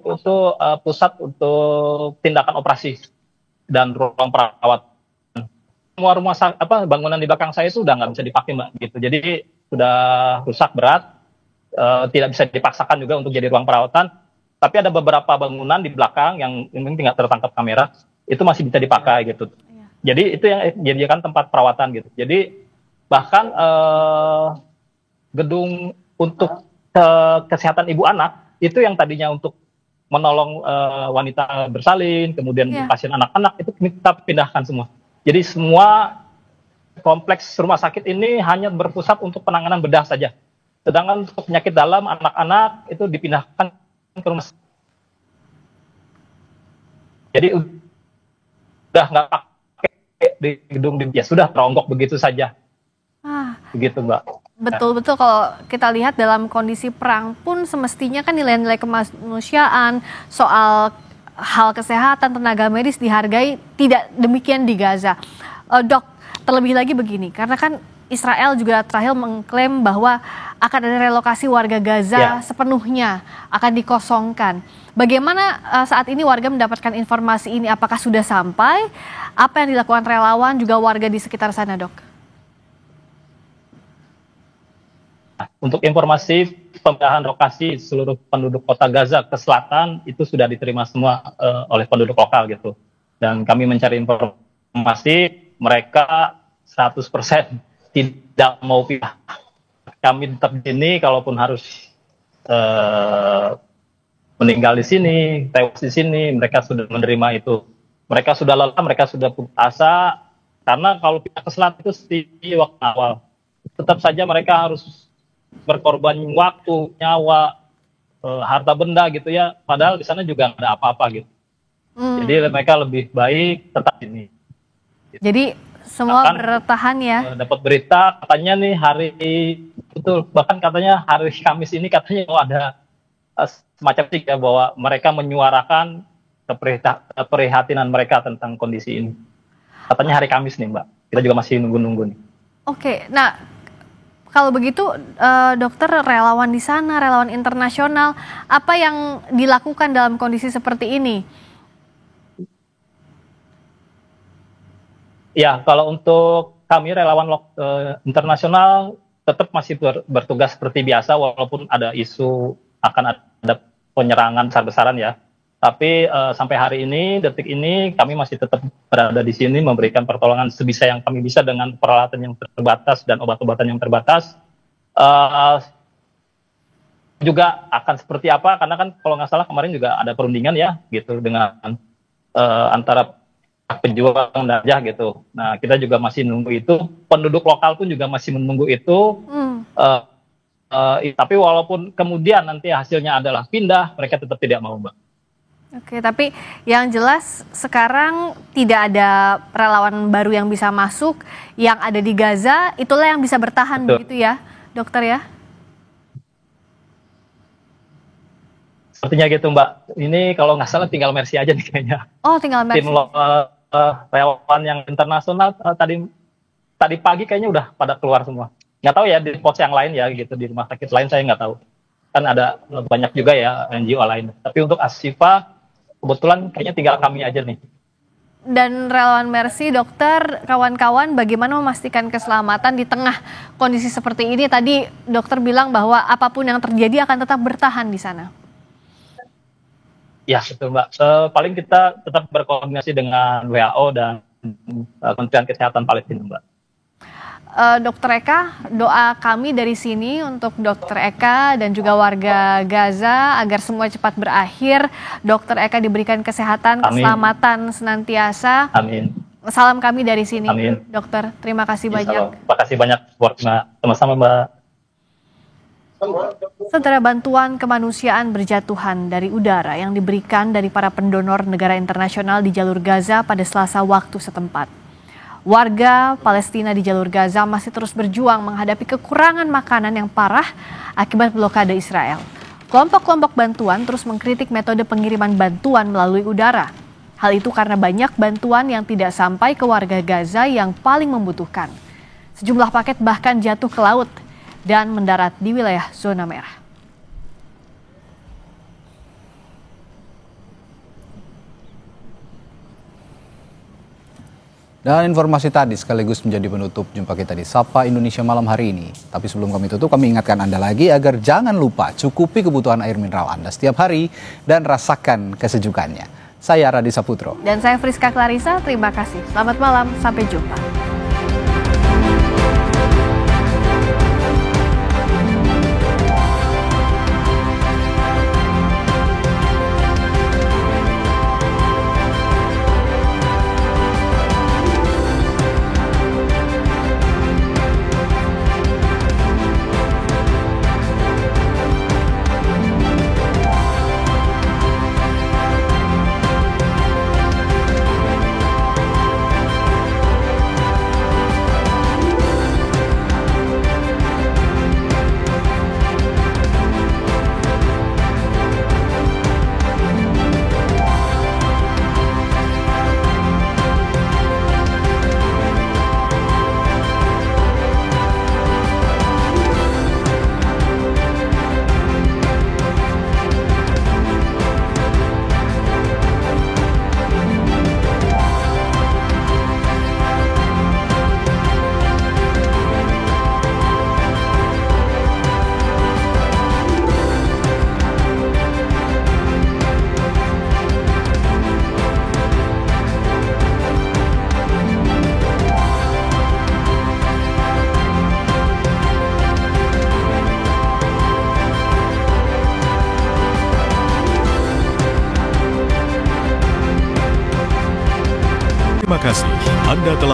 pusat untuk tindakan operasi dan ruang perawat. Semua bangunan di belakang saya itu udah nggak bisa dipakai, Mbak, gitu. Jadi sudah rusak berat, tidak bisa dipaksakan juga untuk jadi ruang perawatan. Tapi ada beberapa bangunan di belakang yang mungkin tidak tertangkap kamera, itu masih bisa dipakai gitu. Jadi itu yang dijadikan tempat perawatan gitu. Jadi bahkan gedung untuk kesehatan ibu anak itu yang tadinya untuk menolong wanita bersalin, kemudian pasien anak-anak, itu kita pindahkan semua. Jadi semua kompleks rumah sakit ini hanya berpusat untuk penanganan bedah saja. Sedangkan untuk penyakit dalam anak-anak itu dipindahkan ke rumah sakit. Jadi udah nggak pakai di gedung ya sudah teronggok begitu saja. Begitu, Mbak. Betul-betul kalau kita lihat dalam kondisi perang pun semestinya kan nilai-nilai kemanusiaan, soal hal kesehatan, tenaga medis dihargai, tidak demikian di Gaza. Dok, terlebih lagi begini, karena kan Israel juga terakhir mengklaim bahwa akan ada relokasi warga Gaza sepenuhnya akan dikosongkan. Bagaimana saat ini warga mendapatkan informasi ini? Apakah sudah sampai? Apa yang dilakukan relawan juga warga di sekitar sana, Dok? Untuk informasi pemindahan lokasi seluruh penduduk kota Gaza ke selatan itu sudah diterima semua oleh penduduk lokal gitu. Dan kami mencari informasi, mereka 100% tidak mau pindah. Kami tetap di sini, kalaupun harus meninggal di sini, tewas di sini, mereka sudah menerima itu. Mereka sudah lelah, mereka sudah putus asa, karena kalau pindah ke selatan itu seperti waktu awal. Tetap saja mereka harus berkorban waktu, nyawa, harta benda gitu ya. Padahal di sana juga nggak ada apa-apa gitu. Jadi mereka lebih baik tetap ini. Gitu. Jadi semua bertahan ya. Dapat berita katanya nih bahkan katanya hari Kamis ini katanya ada semacam ya bahwa mereka menyuarakan keprihatinan mereka tentang kondisi ini. Katanya hari Kamis nih, Mbak. Kita juga masih nunggu-nunggu nih. Oke, nah kalau begitu dokter, relawan di sana, relawan internasional, apa yang dilakukan dalam kondisi seperti ini? Ya, kalau untuk kami relawan internasional tetap masih bertugas seperti biasa, walaupun ada isu akan ada penyerangan besar-besaran ya. Tapi sampai hari ini, detik ini, kami masih tetap berada di sini memberikan pertolongan sebisa yang kami bisa dengan peralatan yang terbatas dan obat-obatan yang terbatas. Juga akan seperti apa? Karena kan kalau nggak salah kemarin juga ada perundingan ya, gitu dengan antara pejuang dan Gazah gitu. Nah, kita juga masih nunggu itu. Penduduk lokal pun juga masih menunggu itu. Tapi walaupun kemudian nanti hasilnya adalah pindah, mereka tetap tidak mau, Mbak. Oke, tapi yang jelas sekarang tidak ada relawan baru yang bisa masuk, yang ada di Gaza itulah yang bisa bertahan. Betul. Begitu ya, dokter ya? Sepertinya gitu, Mbak. Ini kalau nggak salah tinggal Mercy aja nih kayaknya. Oh, tinggal Mercy. Tim relawan yang internasional tadi pagi kayaknya udah pada keluar semua. Nggak tahu ya di pos yang lain ya gitu, di rumah sakit lain saya nggak tahu. Kan ada banyak juga ya NGO lain. Tapi untuk Ashifa kebetulan kayaknya tinggal kami aja nih. Dan relawan Mercy, dokter, kawan-kawan, bagaimana memastikan keselamatan di tengah kondisi seperti ini? Tadi dokter bilang bahwa apapun yang terjadi akan tetap bertahan di sana. Ya, betul, Mbak. Paling kita tetap berkoordinasi dengan WHO dan Kementerian Kesehatan Palestina, Mbak. Dokter Eka, doa kami dari sini untuk Dokter Eka dan juga warga Gaza agar semua cepat berakhir. Dokter Eka diberikan kesehatan, keselamatan senantiasa. Amin. Salam kami dari sini, Amin. Dokter. Terima kasih banyak. Terima kasih banyak, Mbak. Sama-sama, Mbak. Saudara, bantuan kemanusiaan berjatuhan dari udara yang diberikan dari para pendonor negara internasional di jalur Gaza pada Selasa waktu setempat. Warga Palestina di jalur Gaza masih terus berjuang menghadapi kekurangan makanan yang parah akibat blokade Israel. Kelompok-kelompok bantuan terus mengkritik metode pengiriman bantuan melalui udara. Hal itu karena banyak bantuan yang tidak sampai ke warga Gaza yang paling membutuhkan. Sejumlah paket bahkan jatuh ke laut dan mendarat di wilayah zona merah. Dan informasi tadi sekaligus menjadi penutup jumpa kita di Sapa Indonesia malam hari ini. Tapi sebelum kami tutup, kami ingatkan Anda lagi agar jangan lupa cukupi kebutuhan air mineral Anda setiap hari dan rasakan kesejukannya. Saya Radi Saputro. Dan saya Friska Clarissa, terima kasih. Selamat malam, sampai jumpa. Terima kasih Anda telah